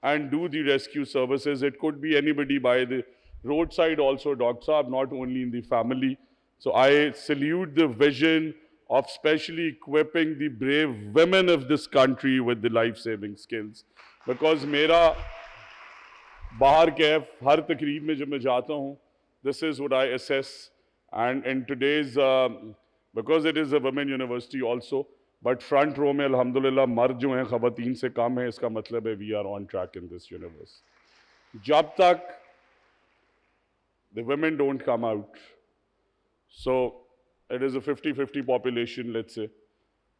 I: and do the rescue services. It could be anybody by the roadside also, Dr. Saab, not only in the family. So I salute the vision of specially equipping the brave women of this country with the life-saving skills. Because mera bahar kaif, har takreeb mein jab main jata hoon, this is what I assess. And in today's, because it is a women university also, but front row mein alhamdulillah mard jo hain khawateen se kam hai, iska matlab hai we are on track in this universe. Jab tak the women don't come out. So it is a 50-50 population, let's say.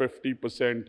I: 50%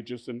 I: HSN,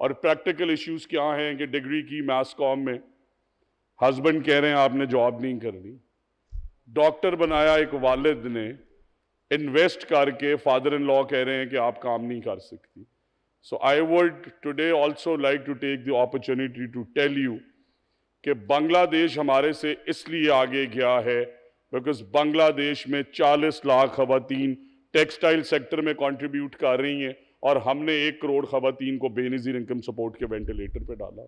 I: اور practical issues کیا ہیں کہ degree کی mass کام میں husband کہہ رہے ہیں آپ نے جاب نہیں کرنی, ڈاکٹر بنایا ایک والد نے, انویسٹ کر کے فادر ان لا کہہ رہے ہیں کہ آپ کام نہیں کر سکتی. So I would today also like to take the opportunity to tell you کہ بنگلہ دیش ہمارے سے اس لیے آگے گیا ہے بیکاز بنگلہ دیش میں 40 لاکھ خواتین ٹیکسٹائل سیکٹر میں کنٹریبیوٹ کر رہی ہیں اور ہم نے 1 کروڑ خواتین کو بے نظیر انکم سپورٹ کے وینٹیلیٹر پہ ڈالا.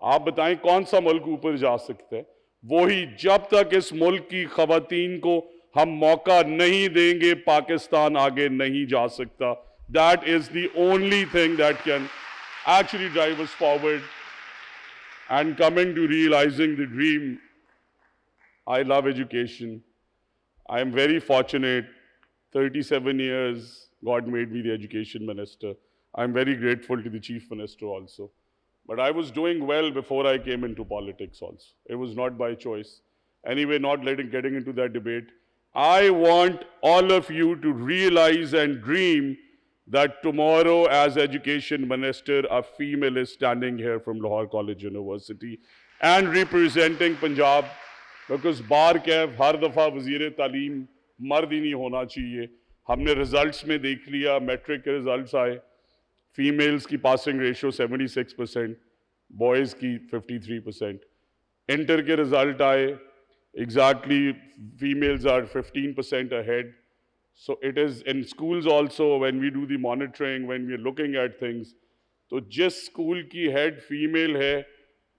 I: آپ بتائیں کون سا ملک اوپر جا سکتا ہے؟ وہی. جب تک اس ملک کی خواتین کو ہم موقع نہیں دیں گے پاکستان آگے نہیں جا سکتا. That is the only thing that can actually drive us forward. And coming to realizing the dream, I love education. I am very fortunate. 37 years, God made me the education minister. I am very grateful to the chief minister also. But I was doing well before I came into politics also. It was not by choice. Anyway, not getting into that debate. I want all of you to realize and dream that tomorrow as education minister, a female is standing here from Lahore College University and representing Punjab, because بار کیف ہر دفعہ وزیر تعلیم مرد ہی نہیں ہونا چاہیے. ہم نے results میں دیکھ لیا, میٹرک کے رزلٹس آئے, فیمیلز کی پاسنگ ریشو 76%, بوائز کی 53%. انٹر کے رزلٹ آئے, exactly females are 15% ahead. So it is in schools also, when we do the monitoring, when we are looking at things, تو جس اسکول کی ہیڈ فیمیل ہے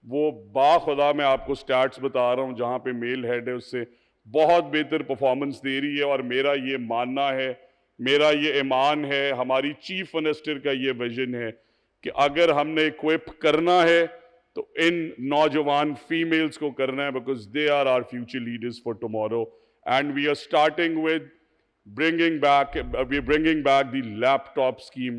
I: وہ باخدا میں آپ کو سٹیٹس بتا رہا ہوں جہاں پہ میل ہیڈ ہے اس سے بہت بہتر پرفارمنس دے رہی ہے. اور میرا یہ ماننا ہے, میرا یہ ایمان ہے, ہماری چیف منسٹر کا یہ ویژن ہے کہ اگر ہم نے اکوپ کرنا ہے تو ان نوجوان فیمیلز کو کرنا ہے, because they are are future leaders for tomorrow. And we are starting with bringing back the laptop scheme,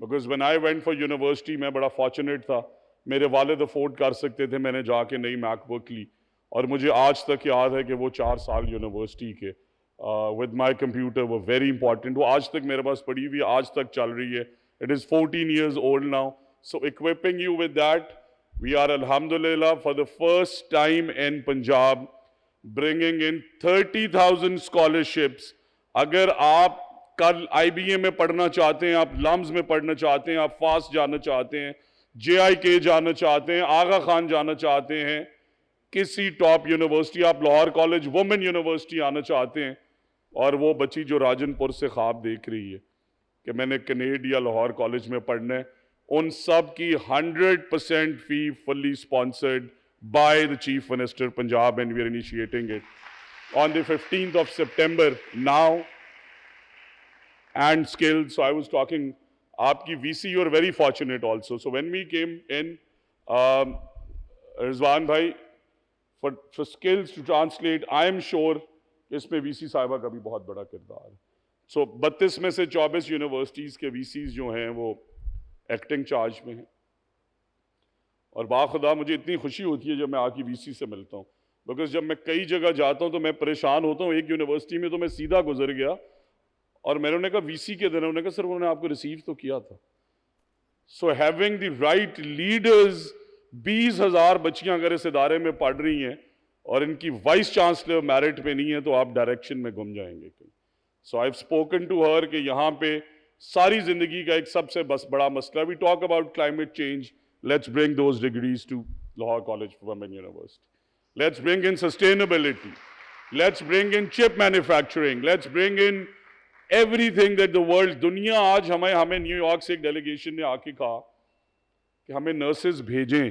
I: because when I went for university میں بڑا fortunate تھا, میرے والد افورڈ کر سکتے تھے, میں نے جا کے نئی میک بک لی اور مجھے آج تک یاد ہے کہ وہ 4 سال یونیورسٹی کے with my computer were very important. وہ آج تک میرے پاس پڑی ہوئی, آج تک چل رہی ہے. It is 14 years old now. So equipping you with that, we are alhamdulillah for the first time in Punjab bringing in 30,000 scholarships. اگر آپ کل آئی بی اے میں پڑھنا چاہتے ہیں, آپ لمز میں پڑھنا چاہتے ہیں, آپ فاسٹ جانا چاہتے ہیں, JIK جانا چاہتے ہیں, آغا خان جانا چاہتے ہیں, کسی ٹاپ یونیورسٹی, آپ لاہور کالج وومن یونیورسٹی آنا چاہتے ہیں, اور وہ بچی جو راجن پور سے خواب دیکھ رہی ہے کہ میں نے کنیڈ یا لاہور کالج میں پڑھنا ہے, ان سب کی 100% فی fully sponsored by the chief minister Punjab, and we are initiating it on the 15th of September now. And skills, so I was talking, aapki VC, you are very fortunate also. So when we came in, Rizwan bhai, for skills to translate, I am sure اس میں VC صاحبہ کا بھی بہت بڑا کردار ہے. سو 32 میں سے 24 یونیورسٹیز کے VCs جو ہیں وہ ایکٹنگ چارج میں ہیں, اور باخدا مجھے اتنی خوشی ہوتی ہے جب میں آ کے VC سے ملتا ہوں, بیکاز جب میں کئی جگہ جاتا ہوں تو میں پریشان ہوتا ہوں. ایک یونیورسٹی میں تو میں سیدھا گزر گیا اور میں نے کہا VC کے دن, انہوں نے کہا سر انہوں نے آپ کو ریسیو تو کیا تھا. So having the right leaders, 20,000 بچیاں اگر اس ادارے میں پڑھ رہی ہیں اور ان کی وائس چانسلر میرٹ پہ نہیں ہے تو آپ ڈائریکشن میں گم جائیں گے کہیں. So I have spoken to her کہ یہاں پہ ساری زندگی کا ایک سب سے بڑا مسئلہ, we talk about climate change, let's bring those degrees to Lahore College Women University. Let's bring in sustainability. Let's bring in chip manufacturing. Let's bring in everything that the world, دنیا آج ہمیں نیو یارک سے ایک delegation نے آ کے کہا کہ ہمیں نرسز بھیجیں.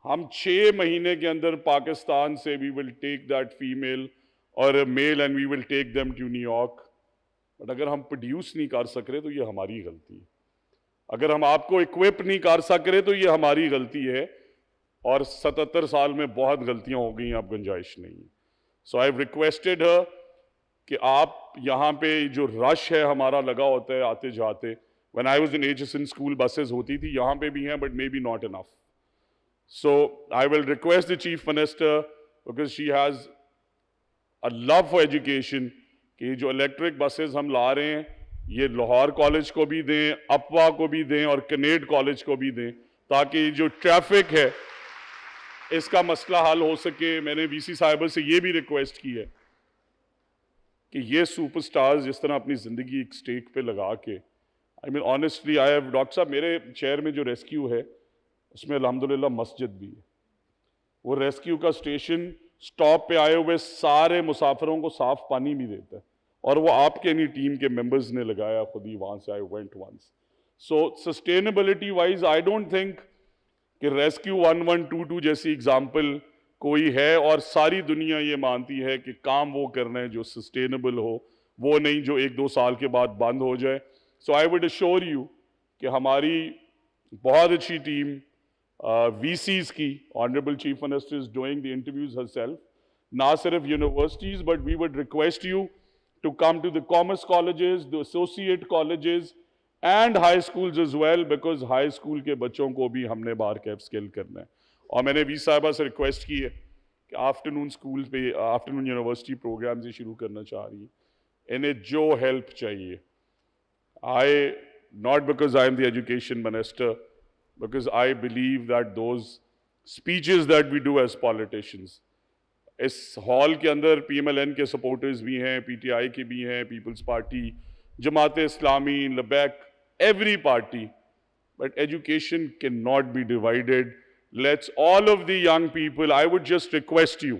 I: ہم 6 مہینے کے اندر پاکستان سے we will take that female or a male and we will take them to New York. But اگر ہم پروڈیوس نہیں کر سک رہے تو یہ ہماری غلطی ہے. اگر ہم آپ کو اکوپ نہیں کر سک رہے تو یہ ہماری غلطی ہے, اور 77 سال میں بہت غلطیاں ہو گئی, اب گنجائش نہیں. سو آئی ہیو ریکویسٹڈ ہر کہ آپ یہاں پہ جو رش ہے ہمارا لگا ہوتا ہے آتے جاتے, when I was in HSN school buses ہوتی تھی, یہاں پہ بھی ہیں but may be not enough. So I will request the chief minister because she has a love for education کہ جو الیکٹرک بسز ہم لا رہے ہیں یہ لاہور کالج کو بھی دیں, اپوا کو بھی دیں اور کنیڈ کالج کو بھی دیں, تاکہ جو ٹریفک ہے اس کا مسئلہ حل ہو سکے. میں نے وی سی صاحبہ سے یہ بھی ریکویسٹ کی ہے کہ یہ سپر سٹارز جس طرح اپنی زندگی ایک سٹیک پہ لگا کے, آنیسٹلی ڈاکٹر صاحب میرے شہر میں جو ریسکیو ہے اس میں الحمدللہ مسجد بھی ہے. وہ ریسکیو کا اسٹیشن سٹاپ پہ آئے ہوئے سارے مسافروں کو صاف پانی بھی دیتا ہے, اور وہ آپ کے ٹیم کے ممبرز نے لگایا خود ہی, وہاں سے I went once. So sustainability wise I don't think کہ ریسکیو 1122 جیسی اگزامپل کوئی ہے, اور ساری دنیا یہ مانتی ہے کہ کام وہ کرنا ہے جو سسٹینیبل ہو, وہ نہیں جو 1-2 سال کے بعد بند ہو جائے. So I would assure you کہ ہماری بہت اچھی ٹیم وی سیز کی, honourable chief minister is doing the interviews herself, نہ صرف universities but we would request you to come to the commerce colleges, the associate colleges and high schools as well, because high school کے بچوں کو بھی ہم نے باہر کے اسکل کرنا ہے. اور میں نے وی صاحبہ سے ریکویسٹ کی ہے کہ آفٹرنون اسکول پہ آفٹرنون یونیورسٹی پروگرامز یہ شروع کرنا چاہ رہی ہیں, انہیں جو ہیلپ چاہیے. not because I am the education minister, because I believe that those speeches that we do as politicians, اس ہال کے اندر پی ایم ایل این کے سپورٹرز بھی ہیں, پی ٹی آئی کے بھی ہیں, Peoples party, Jamaat Islami, Labbaik, every party, but education can not be divided. Let's all of the young people, I would just request you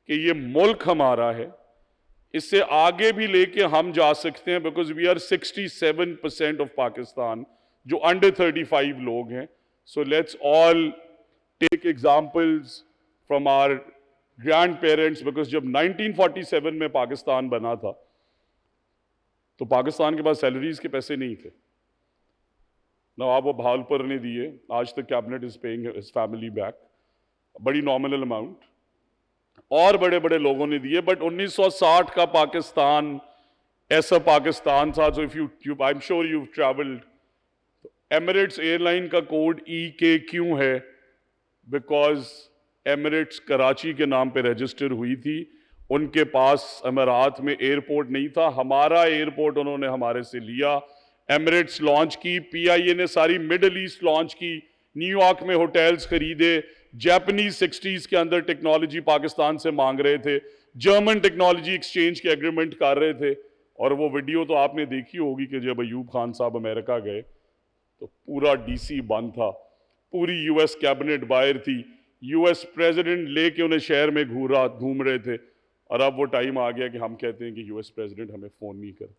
I: کہ یہ ملک ہمارا ہے, اس سے آگے بھی لے کے ہم جا سکتے ہیں, because we are 67% of Pakistan جو انڈر 35 لوگ ہیں. So let's all take examples from our grandparents, because جب 1947 میں پاکستان بنا تھا تو پاکستان کے پاس سیلریز کے پیسے نہیں تھے. نواب بہاولپور نے دیے, آج تک cabinet is paying his family back, بڑی نامنل اماؤنٹ, اور بڑے بڑے لوگوں نے دیے. بٹ 1960 کا پاکستان ایسا پاکستان تھا. So I am sure you travelled. Emirates airline کا کوڈ EKQ ہے, بیکاز ایمریٹس کراچی کے نام پہ رجسٹر ہوئی تھی, ان کے پاس امارات میں ایئرپورٹ نہیں تھا. ہمارا ایئرپورٹ انہوں نے ہمارے سے لیا, ایمریٹس لانچ کی, PIA نے ساری مڈل ایسٹ لانچ کی, نیو یارک میں ہوٹلز خریدے, جاپنیز 60s کے اندر ٹیکنالوجی پاکستان سے مانگ رہے تھے, جرمن ٹیکنالوجی ایکسچینج کے ایگریمنٹ کر رہے تھے. اور وہ ویڈیو تو آپ نے دیکھی ہوگی کہ جب ایوب خان صاحب امریکہ گئے تو پورا DC بند تھا, پوری US کیبنٹ باہر تھی, US پریزیڈنٹ لے کے انہیں شہر میں گھوم رہے تھے. اور اب وہ ٹائم آ گیا کہ ہم کہتے ہیں کہ US پریزیڈنٹ ہمیں فون نہیں کرتے,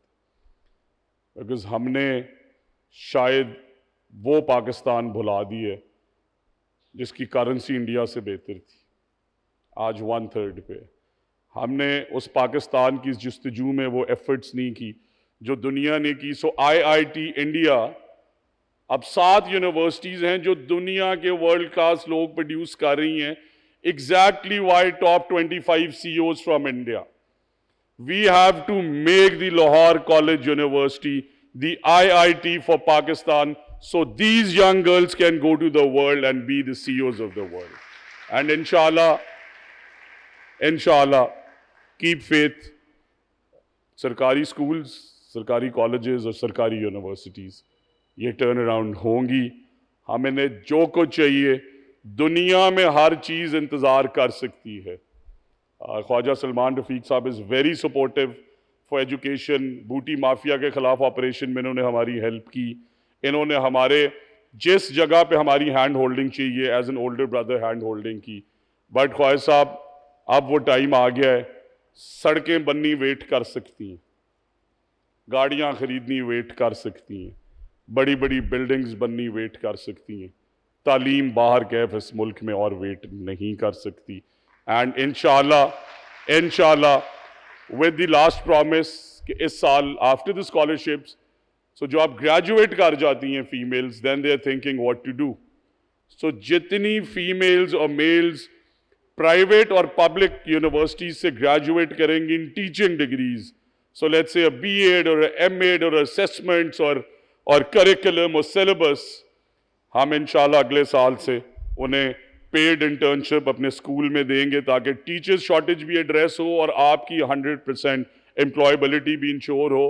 I: بیکاز ہم نے شاید وہ پاکستان بھلا دی ہے جس کی کرنسی انڈیا سے بہتر تھی, آج 1/3 پہ. ہم نے اس پاکستان کی جستجو میں وہ ایفرٹس نہیں کی جو دنیا نے کی. سو IIT انڈیا, اب 7 یونیورسٹیز ہیں جو دنیا کے ورلڈ کلاس لوگ پروڈیوس کر رہی ہیں. Exactly why top 25 CEOs from India. We have to make the Lahore College University the IIT for Pakistan, so these young girls can go to the world and be the CEOs of the world. And inshallah, keep faith. سرکاری schools, سرکاری colleges اور سرکاری universities یہ turn around ہوں گی. ہمیں جو کچھ چاہیے, دنیا میں ہر چیز انتظار کر سکتی ہے. خواجہ سلمان رفیق صاحب is very supportive for education. بوٹی مافیا کے خلاف آپریشن میں انہوں نے ہماری ہیلپ کی. انہوں نے ہمارے جس جگہ پہ ہماری ہینڈ ہولڈنگ چاہیے as an older brother hand holding کی. بٹ خواجہ صاحب اب وہ ٹائم آ گیا ہے, سڑکیں بننی ویٹ کر سکتی ہیں, گاڑیاں خریدنی ویٹ کر سکتی ہیں, بڑی بڑی بلڈنگز بننی ویٹ کر سکتی ہیں, تعلیم باہر کیف اس ملک میں اور ویٹ نہیں کر سکتی. اینڈ انشاءاللہ ود دی لاسٹ پرومس کہ اس سال آفٹر دی اسکالرشپس, سو جو آپ گریجویٹ کر جاتی ہیں families, then they are thinking what to do. So جتنی فیمیلز اور میلز پرائیویٹ اور پبلک یونیورسٹیز سے گریجویٹ کریں گی in teaching degrees, so let's سے BEd اور MAd اور اسیسمنٹس اور کریکولم اور سلیبس, ہم انشاءاللہ اگلے سال سے انہیں پیڈ انٹرنشپ اپنے اسکول میں دیں گے تاکہ ٹیچرز شارٹیج بھی ایڈریس ہو اور آپ کی 100% امپلائیبلٹی بھی ensure who.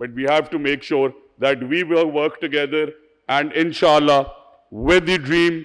I: but we have to make sure that we will work together and inshallah with the dream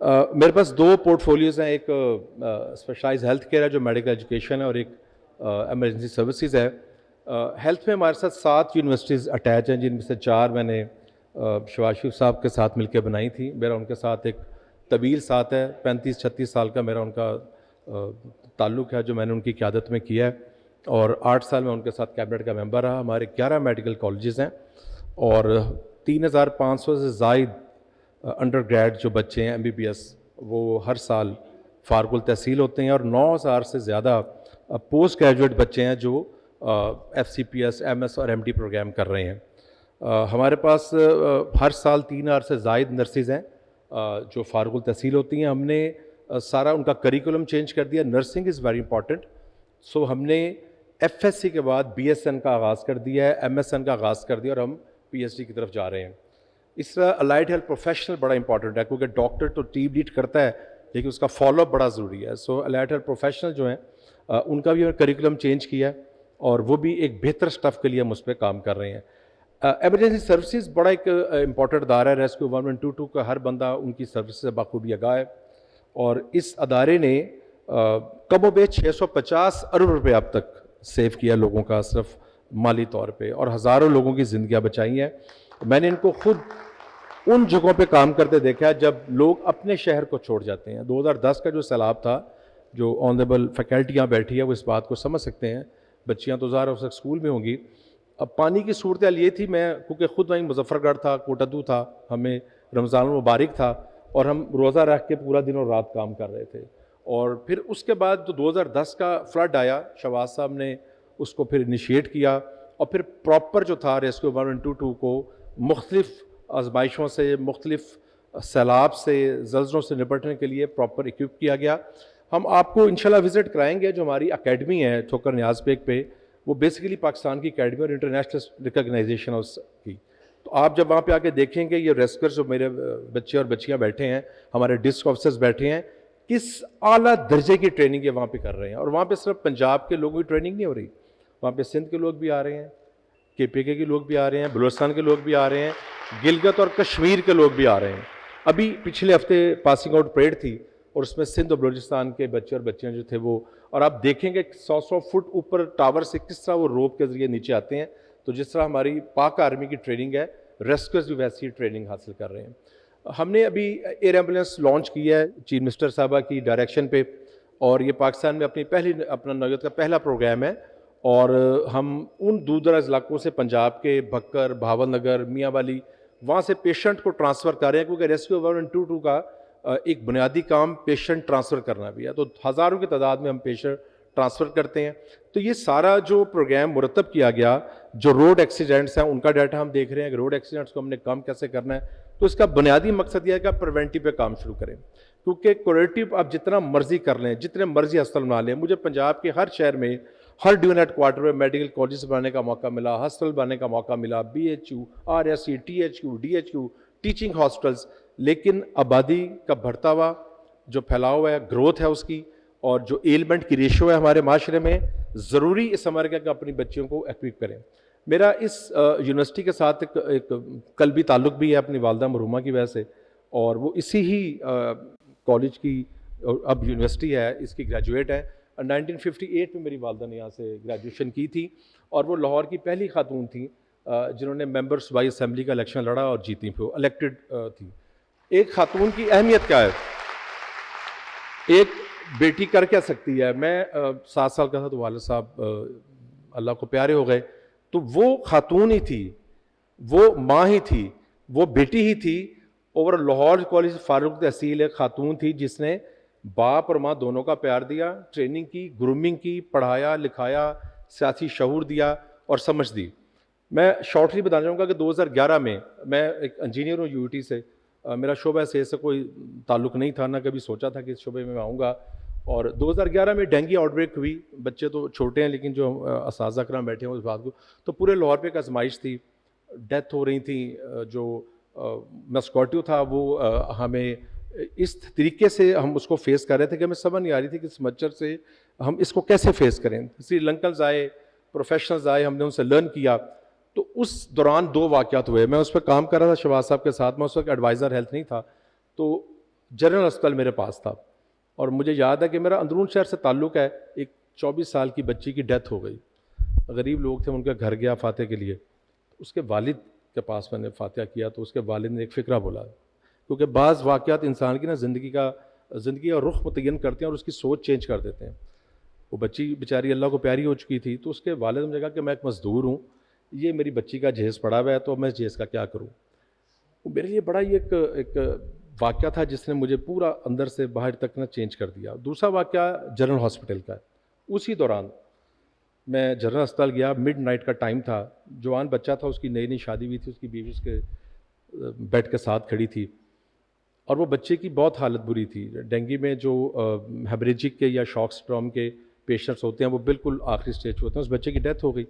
J: میرے پاس دو پورٹ فولیوز ہیں, ایک اسپیشلائز ہیلتھ کیئر ہے جو میڈیکل ایجوکیشن ہے, اور ایک ایمرجنسی سروسز ہے. ہیلتھ میں ہمارے ساتھ 7 یونیورسٹیز اٹیچ ہیں, جن میں سے 4 میں نے شہباز شریف صاحب کے ساتھ مل کے بنائی تھی. میرا ان کے ساتھ ایک طویل ساتھ ہے, 35-36 سال کا میرا ان کا تعلق ہے, جو میں نے ان کی قیادت میں کیا ہے, اور 8 سال میں ان کے ساتھ کیبنٹ کا ممبر رہا. ہمارے 11 میڈیکل کالجز ہیں, اور 3500 سے زائد انڈر گریڈ جو بچے ہیں MBBS وہ ہر سال فارغ التحصیل ہوتے ہیں, اور 9000 سے زیادہ پوسٹ گریجویٹ بچے ہیں جو FCPS, MS اور MD پروگرام کر رہے ہیں. ہمارے پاس ہر سال 3000 سے زائد نرسز ہیں جو فارغ التحصیل ہوتی ہیں. ہم نے سارا ان کا کریکولم چینج کر دیا. نرسنگ از ویری امپورٹنٹ, سو ہم نے FSC کے بعد BSN کا آغاز کر دیا ہے, MSN کا آغاز کر دیا, اور ہم PhD کی طرف جا رہے ہیں. اس طرح الائڈ ہیلتھ پروفیشنل بڑا امپورٹنٹ ہے, کیونکہ ڈاکٹر تو ٹیم لیڈ کرتا ہے لیکن اس کا فالو اپ بڑا ضروری ہے. سو الائڈ ہیلتھ پروفیشنل جو ہیں ان کا بھی کریکولم چینج کیا, اور وہ بھی ایک بہتر سٹف کے لیے ہم اس پہ کام کر رہے ہیں. ایمرجنسی سروسز بڑا ایک امپورٹنٹ ادارہ ہے. ریسکیو 112 کا ہر بندہ ان کی سروس سے بخوبی آگاہ ہے, اور اس ادارے نے کم و بیش 650 ارب روپے اب تک سیو کیا لوگوں کا, صرف مالی طور پہ, اور ہزاروں لوگوں کی زندگیاں بچائی ہیں. میں نے ان کو خود ان جگہوں پہ کام کرتے دیکھا جب لوگ اپنے شہر کو چھوڑ جاتے ہیں. 2010 کا جو سیلاب تھا, جو آنریبل فیکلٹی یہاں بیٹھی ہے وہ اس بات کو سمجھ سکتے ہیں, بچیاں تو ظاہر اس وقت اسکول میں ہوں گی. اب پانی کی صورتحال یہ تھی, میں کیونکہ خود وہیں مظفر گڑھ تھا, کوٹدو تھا, ہمیں رمضان المبارک تھا, اور ہم روزہ رکھ کے پورا دن اور رات کام کر رہے تھے. اور پھر اس کے بعد جو 2010 کا فلڈ آیا, شہباز صاحب نے اس کو پھر انیشیٹ کیا, اور پھر پراپر جو تھا ریسکیو 112 کو مختلف آزمائشوں سے, مختلف سیلاب سے, زلزلوں سے نپٹنے کے لیے پراپر اکوپ کیا گیا. ہم آپ کو انشاءاللہ وزٹ کرائیں گے. جو ہماری اکیڈمی ہے ٹھوکر نیاز بیگ پہ, وہ بیسیکلی پاکستان کی اکیڈمی اور انٹرنیشنل ریکگنائزیشن ہے اس کی. تو آپ جب وہاں پہ آ کے دیکھیں گے یہ ریسکیور جو میرے بچے اور بچیاں بیٹھے ہیں, ہمارے ڈسک آفیسرز بیٹھے ہیں, کس اعلیٰ درجے کی ٹریننگ یہ وہاں پہ کر رہے ہیں. اور وہاں پہ صرف پنجاب کے لوگوں کی ٹریننگ نہیں ہو رہی, وہاں پہ سندھ کے لوگ بھی آ رہے ہیں, KPK کے لوگ بھی آ رہے ہیں, بلوچستان کے لوگ بھی آ رہے ہیں, گلگت اور کشمیر کے لوگ بھی آ رہے ہیں. ابھی پچھلے ہفتے پاسنگ آؤٹ پریڈ تھی, اور اس میں سندھ اور بلوچستان کے بچے اور بچیاں جو تھے وہ, اور آپ دیکھیں گے 100 فٹ اوپر ٹاور سے کس طرح وہ روپ کے ذریعے نیچے آتے ہیں. تو جس طرح ہماری پاک آرمی کی ٹریننگ ہے, ریسکیورز بھی ویسی ٹریننگ حاصل کر رہے ہیں. ہم نے ابھی ایئر ایمبولینس لانچ کی ہے چیف منسٹر صاحبہ کی ڈائریکشن پہ, اور یہ پاکستان میں اپنا نوعیت کا پہلا پروگرام ہے. اور ہم ان دور دراز علاقوں سے, پنجاب کے بھکر, بھاول نگر, میاں والی, وہاں سے پیشنٹ کو ٹرانسفر کر رہے ہیں, کیونکہ ریسکیو 112 کا ایک بنیادی کام پیشنٹ ٹرانسفر کرنا بھی ہے. تو ہزاروں کی تعداد میں ہم پیشنٹ ٹرانسفر کرتے ہیں. تو یہ سارا جو پروگرام مرتب کیا گیا, جو روڈ ایکسیڈنٹس ہیں ان کا ڈیٹا ہم دیکھ رہے ہیں کہ روڈ ایکسیڈنٹس کو ہم نے کم کیسے کرنا ہے. تو اس کا بنیادی مقصد یہ ہے کہ آپ پریونٹیو پہ کام شروع کریں, کیونکہ کوریٹیو آپ جتنا مرضی کر لیں, جتنے مرضی ہسپتال بنا لیں. مجھے پنجاب کے ہر شہر میں, ہر ڈویژن ہیڈ کوارٹر میں میڈیکل کالجز بنانے کا موقع ملا, ہسپتال بنانے کا موقع ملا, BHU, RSC, THQ, DHQ, teaching hospitals. لیکن آبادی کا بڑھتا ہوا جو پھیلاؤ ہے, گروتھ ہے اس کی, اور جو ایلمنٹ کی ریشو ہے ہمارے معاشرے میں, ضروری اس ہمارے کہ اپنی بچیوں کو ایکوپ کریں. میرا اس یونیورسٹی کے ساتھ ایک قلبی تعلق بھی ہے اپنی والدہ مرحومہ کی وجہ سے, اور وہ اسی ہی کالج کی اب یونیورسٹی ہے اس کی گریجویٹ ہے. 1958 میں میری والدہ نے یہاں سے گریجویشن کی تھی, اور وہ لاہور کی پہلی خاتون تھیں جنہوں نے ممبر صوبائی اسمبلی کا الیکشن لڑا اور جیتی, پھر الیکٹڈ تھی. ایک خاتون کی اہمیت کیا ہے, ایک بیٹی کر کیا سکتی ہے. میں 7 سال کا تھا تو والد صاحب اللہ کو پیارے ہو گئے, تو وہ خاتون ہی تھی, وہ ماں ہی تھی, وہ بیٹی ہی تھی. اور لاہور کالج فاروق تحصیل ایک خاتون تھی جس نے باپ اور ماں دونوں کا پیار دیا, ٹریننگ کی, گرومنگ کی, پڑھایا لکھایا, سیاسی شعور دیا اور سمجھ دی. میں شارٹلی بتانا چاہوں گا کہ 2011 میں ایک انجینئر ہوں UT سے, میرا شعبہ سے کوئی تعلق نہیں تھا, نہ کبھی سوچا تھا کہ اس شعبے میں آؤں گا. اور 2011 میں ڈینگی آؤٹ بریک ہوئی. بچے تو چھوٹے ہیں لیکن جو اساتذہ کرام بیٹھے ہیں اس بات کو, تو پورے لاہور پہ ایک آزمائش تھی, ڈیتھ ہو رہی تھی. جو مسکوٹیو تھا وہ ہمیں اس طریقے سے ہم اس کو فیس کر رہے تھے کہ ہمیں سمجھ نہیں آ رہی تھی کہ اس مچھر سے ہم اس کو کیسے فیس کریں. سری لنکنز آئے, پروفیشنلز آئے, ہم نے ان سے لرن کیا. تو اس دوران 2 واقعات ہوئے. میں اس پہ کام کر رہا تھا شہباز صاحب کے ساتھ, میں اس وقت ایڈوائزر ہیلتھ نہیں تھا. تو جنرل ہسپتال میرے پاس تھا، اور مجھے یاد ہے کہ میرا اندرون شہر سے تعلق ہے، ایک 24 سال کی بچی کی ڈیتھ ہو گئی، غریب لوگ تھے، ان کا گھر گیا فاتح کے لیے، اس کے والد کے پاس میں نے فاتحہ کیا تو اس کے والد نے ایک فقرہ بولا، کیونکہ بعض واقعات انسان کی نا زندگی کا رخ متعین کرتے ہیں اور اس کی سوچ چینج کر دیتے ہیں۔ وہ بچی بیچاری اللہ کو پیاری ہو چکی تھی، تو اس کے والد نے مجھے کہا کہ میں ایک مزدور ہوں، یہ میری بچی کا جہیز پڑا ہوا ہے تو میں جہیز کا کیا کروں۔ وہ میرے لیے بڑا ہی ایک واقعہ تھا جس نے مجھے پورا اندر سے باہر تک نہ چینج کر دیا۔ دوسرا واقعہ جنرل ہاسپٹل کا ہے، اسی دوران میں جنرل ہسپتال گیا، مڈ نائٹ کا ٹائم تھا، جوان بچہ تھا، اس کی نئی نئی شادی ہوئی تھی، اس کی بیوی اس کے بیڈ کے ساتھ کھڑی تھی، اور وہ بچے کی بہت حالت بری تھی۔ ڈینگی میں جو ہیمریجک کے یا شاک سنڈروم کے پیشنٹس ہوتے ہیں وہ بالکل آخری سٹیج پہ ہوتے ہیں، اس بچے کی ڈیتھ ہو گئی۔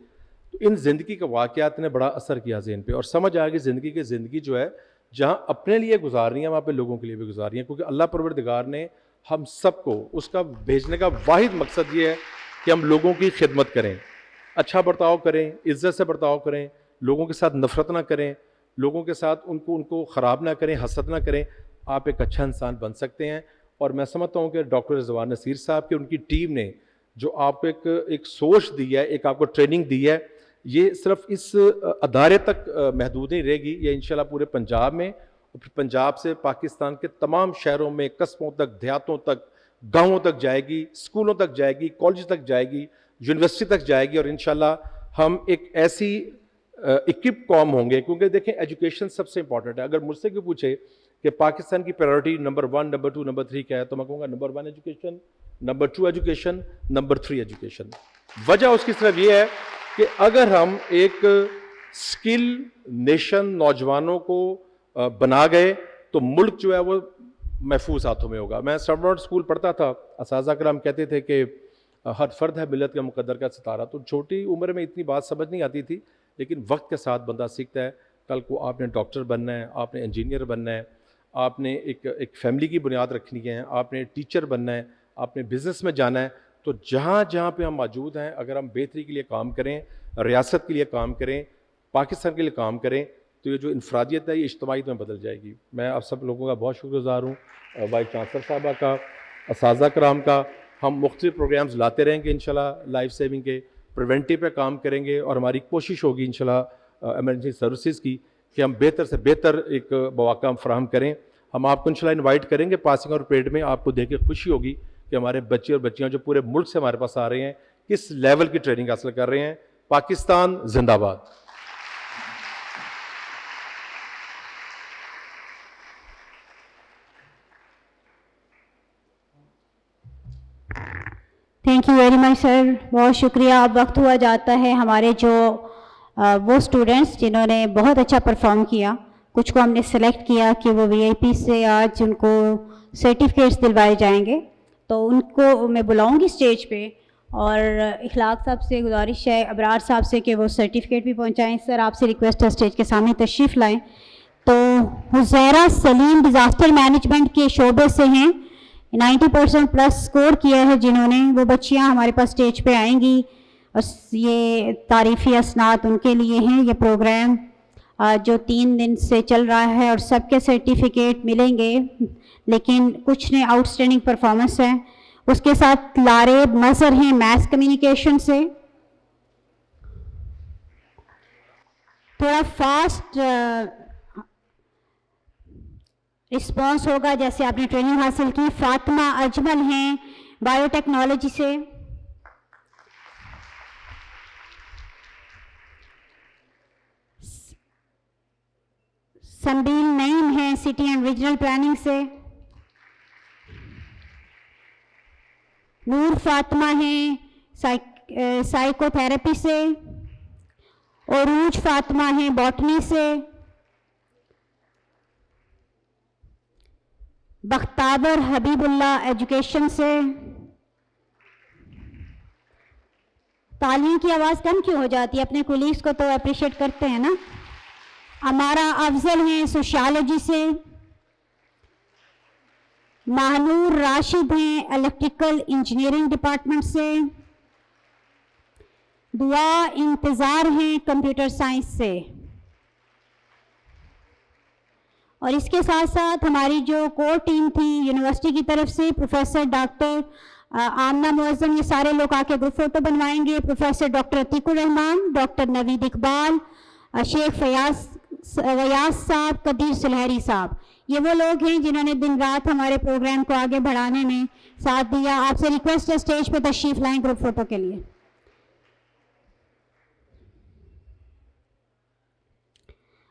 J: تو ان زندگی کے واقعات نے بڑا اثر کیا ذہن پہ، اور سمجھ آیا کہ زندگی جو ہے جہاں اپنے لیے گزارنی ہے وہاں پہ لوگوں کے لیے بھی گزارنی ہے، کیونکہ اللہ پروردگار نے ہم سب کو اس کا بھیجنے کا واحد مقصد یہ ہے کہ ہم لوگوں کی خدمت کریں، اچھا برتاؤ کریں، عزت سے برتاؤ کریں، لوگوں کے ساتھ نفرت نہ کریں، لوگوں کے ساتھ ان کو خراب نہ کریں، حسد نہ کریں، آپ ایک اچھا انسان بن سکتے ہیں۔ اور میں سمجھتا ہوں کہ ڈاکٹر رضوان نصیر صاحب کی ان کی ٹیم نے جو آپ کو ایک سوچ دی ہے، ایک آپ کو ٹریننگ دی ہے، یہ صرف اس ادارے تک محدود نہیں رہے گی، یہ انشاءاللہ پورے پنجاب میں، اور پھر پنجاب سے پاکستان کے تمام شہروں میں، قصبوں تک، دیہاتوں تک، گاؤں تک جائے گی، اسکولوں تک جائے گی، کالج تک جائے گی، یونیورسٹی تک جائے گی، اور انشاءاللہ ہم ایک ایسی اکوپ قوم ہوں گے، کیونکہ دیکھیں ایجوکیشن سب سے امپورٹنٹ ہے۔ اگر مجھ سے کوئی پوچھے کہ پاکستان کی پرائیورٹی نمبر 1، نمبر 2، نمبر 3 کیا ہے، تو میں کہوں گا number 1 education, number 2 education, number 3 education. وجہ اس کی صرف یہ ہے کہ اگر ہم ایک اسکل نیشن نوجوانوں کو بنا گئے تو ملک جو ہے وہ محفوظ ہاتھوں میں ہوگا۔ میں سٹرمورڈ اسکول پڑھتا تھا، اساتذہ کرام کہتے تھے کہ ہر فرد ہے ملت کا مقدر کا ستارہ، تو چھوٹی عمر میں اتنی بات سمجھ نہیں آتی تھی، لیکن وقت کے ساتھ بندہ سیکھتا ہے۔ کل کو آپ نے ڈاکٹر بننا ہے، آپ نے انجینئر بننا ہے، آپ نے ایک فیملی کی بنیاد رکھنی ہے، آپ نے ٹیچر بننا ہے، آپ نے بزنس میں جانا ہے، تو جہاں جہاں پہ ہم موجود ہیں اگر ہم بہتری کے لیے کام کریں، ریاست کے لیے کام کریں، پاکستان کے لیے کام کریں، تو یہ جو انفرادیت ہے یہ اجتماعیت میں بدل جائے گی۔ میں آپ سب لوگوں کا بہت شکر گزار ہوں، وائس چانسلر صاحبہ کا، اساتذہ کرام کا۔ ہم مختلف پروگرامز لاتے رہیں گے انشاءاللہ لائف سیونگ کے، پریونٹیو پہ کام کریں گے، اور ہماری کوشش ہوگی انشاءاللہ ایمرجنسی سروسز کی کہ ہم بہتر سے بہتر ایک مواقع فراہم کریں۔ ہم آپ کو انشاءاللہ انوائٹ کریں گے پاسنگ اور پریڈ میں، آپ کو دیکھ کے خوشی ہوگی کہ ہمارے بچے اور بچیاں جو پورے ملک سے ہمارے پاس آ رہے ہیں کس لیول کی ٹریننگ حاصل کر رہے ہیں۔ پاکستان زندہ باد۔
A: تھینک یو ویری مچ سر، بہت شکریہ۔ اب وقت ہوا جاتا ہے ہمارے جو وہ اسٹوڈنٹس جنہوں نے بہت اچھا پرفارم کیا، کچھ کو ہم نے سلیکٹ کیا کہ وہ وی آئی پی سے آج ان کو سرٹیفکیٹس دلوائے جائیں گے، تو ان کو میں بلاؤں گی اسٹیج پہ، اور اخلاق صاحب سے گزارش ہے، ابرار صاحب سے کہ وہ سرٹیفکیٹ بھی پہنچائیں۔ سر آپ سے ریکویسٹ ہے اسٹیج کے سامنے تشریف لائیں۔ تو حزیرہ سلیم ڈیزاسٹر مینجمنٹ کے شعبے سے ہیں، 90% پلس اسکور کیا ہے جنہوں نے، وہ بچیاں ہمارے پاس اسٹیج پہ آئیں گی، اور یہ تعریفی اسناد ان کے لیے ہیں۔ یہ پروگرام جو 3 دن سے چل رہا ہے، اور سب کے سرٹیفکیٹ ملیں گے، لیکن کچھ نے آؤٹ اسٹینڈنگ پرفارمنس ہے۔ اس کے ساتھ لاریب مظہر ہیں میس کمیونیکیشن سے۔ تھوڑا فاسٹ رسپانس ہوگا جیسے آپ نے ٹریننگ حاصل کی۔ فاطمہ اجمل ہیں بایو ٹیکنالوجی سے۔ سنبیل نعیم ہیں سٹی اینڈ ریجنل پلاننگ سے۔ نور فاطمہ ہیں سائیکو تھراپی سے۔ عروج فاطمہ ہیں باٹنی سے۔ بختابر حبیب اللہ ایجوکیشن سے۔ تعلیم کی آواز کم کیوں ہو جاتی ہے؟ اپنے کولیگس کو تو اپریشیٹ کرتے ہیں نا۔ امارہ افضل ہیں سوشالوجی سے۔ ماہنور راشد ہیں الیکٹریکل انجینئرنگ ڈپارٹمنٹ سے۔ دعا انتظار ہیں کمپیوٹر سائنس سے۔ اور اس کے ساتھ ساتھ ہماری جو کور ٹیم تھی یونیورسٹی کی طرف سے پروفیسر ڈاکٹر آمنہ معظم، یہ سارے لوگ آ کے گروپ فوٹو بنوائیں گے. پروفیسر ڈاکٹر عتیق الرحمان، ڈاکٹر نوید اقبال، شیخ ریاض صاحب، قدیر سلہری صاحب، یہ وہ لوگ ہیں جنہوں نے دن رات ہمارے پروگرام کو آگے بڑھانے میں ساتھ دیا. آپ سے ریکویسٹ ہے اسٹیج پہ تشریف لائیں گروپ فوٹو کے لیے.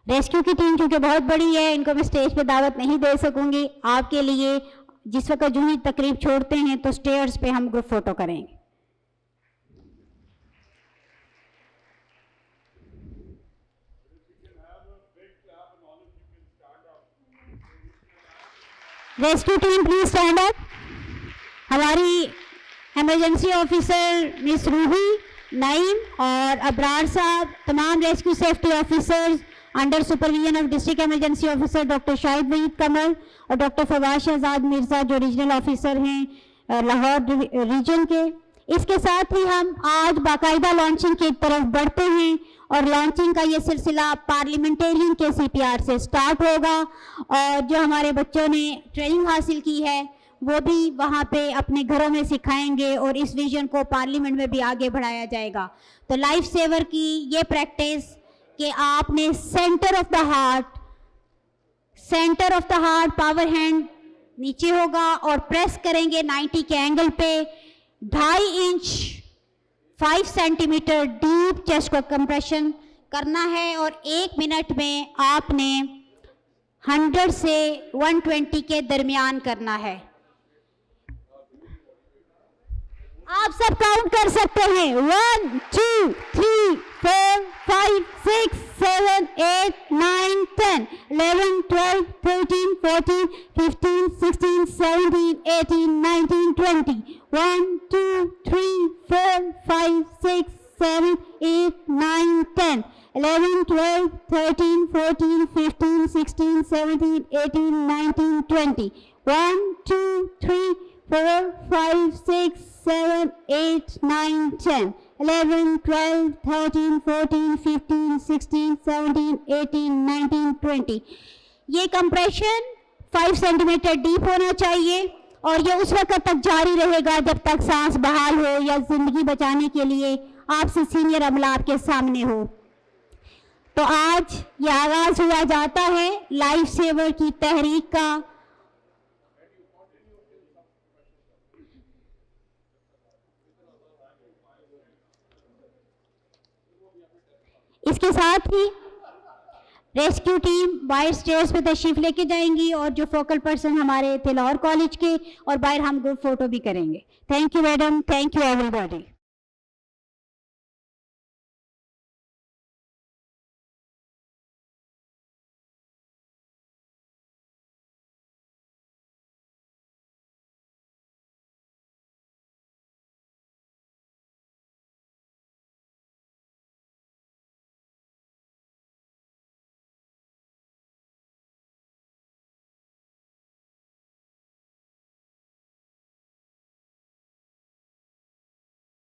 A: ریسکیو کی ٹیم کیونکہ بہت بڑی ہے، ان کو میں اسٹیج پہ دعوت نہیں دے سکوں گی. آپ کے لیے جس وقت جو ہی تقریب چھوڑتے ہیں تو اسٹیئرز پہ ہم گروپ فوٹو کریں گے. Rescue team please stand up. ہماری ایمرجنسی آفیسر مس روحی، نعیم اور ابرار صاحب، تمام rescue safety officers under supervision of district emergency officer doctor Shahid Waheed Qamar اور ڈاکٹر فواز شہزاد مرزا جو ریجنل آفیسر ہیں لاہور ریجن کے. اس کے ساتھ ہی ہم آج باقاعدہ لانچنگ کی طرف بڑھتے ہیں اور لانچنگ کا یہ سلسلہ پارلیمنٹیرین کے CPR سے سٹارٹ ہوگا اور جو ہمارے بچوں نے ٹریننگ حاصل کی ہے وہ بھی وہاں پہ اپنے گھروں میں سکھائیں گے اور اس ویژن کو پارلیمنٹ میں بھی آگے بڑھایا جائے گا. تو لائف سیور کی یہ پریکٹس کہ آپ نے centre of the heart power hand نیچے ہوگا اور پریس کریں گے 90 کے اینگل پہ، 2.5 inch 5 centimetre deep chest کو کمپریشن کرنا ہے اور 1 منٹ میں آپ نے 100 سے 120 کے درمیان کرنا ہے. آپ سب کاؤنٹ کر سکتے ہیں 1 2 3 4 5 6 7 8 9 10 11 12 13 14 15 16 17 18 19 20 1 2 3 4 5 6 7 8 9 10 11 12 13 14 15 16 17 18 19 20 1 2 3 4 5 6 7 8 9 10 11 12 13 14 15 16 17 18 19 20. یہ کمپریشن 5 سینٹی میٹر ڈیپ ہونا چاہیے اور یہ اس وقت تک جاری رہے گا جب تک سانس بحال ہو یا زندگی بچانے کے لیے آپ سے سینئر عملہ آپ کے سامنے ہو. تو آج یہ آغاز ہوا جاتا ہے لائف سیور کی تحریک کا. اس کے ساتھ ہی ریسکیو ٹیم باہر اسٹیئرز پہ تشریف لے کے جائیں گی اور جو فوکل پرسن ہمارے تھے لاہور کالج کے اور باہر ہم گروپ فوٹو بھی کریں گے. Thank you madam, thank you every body.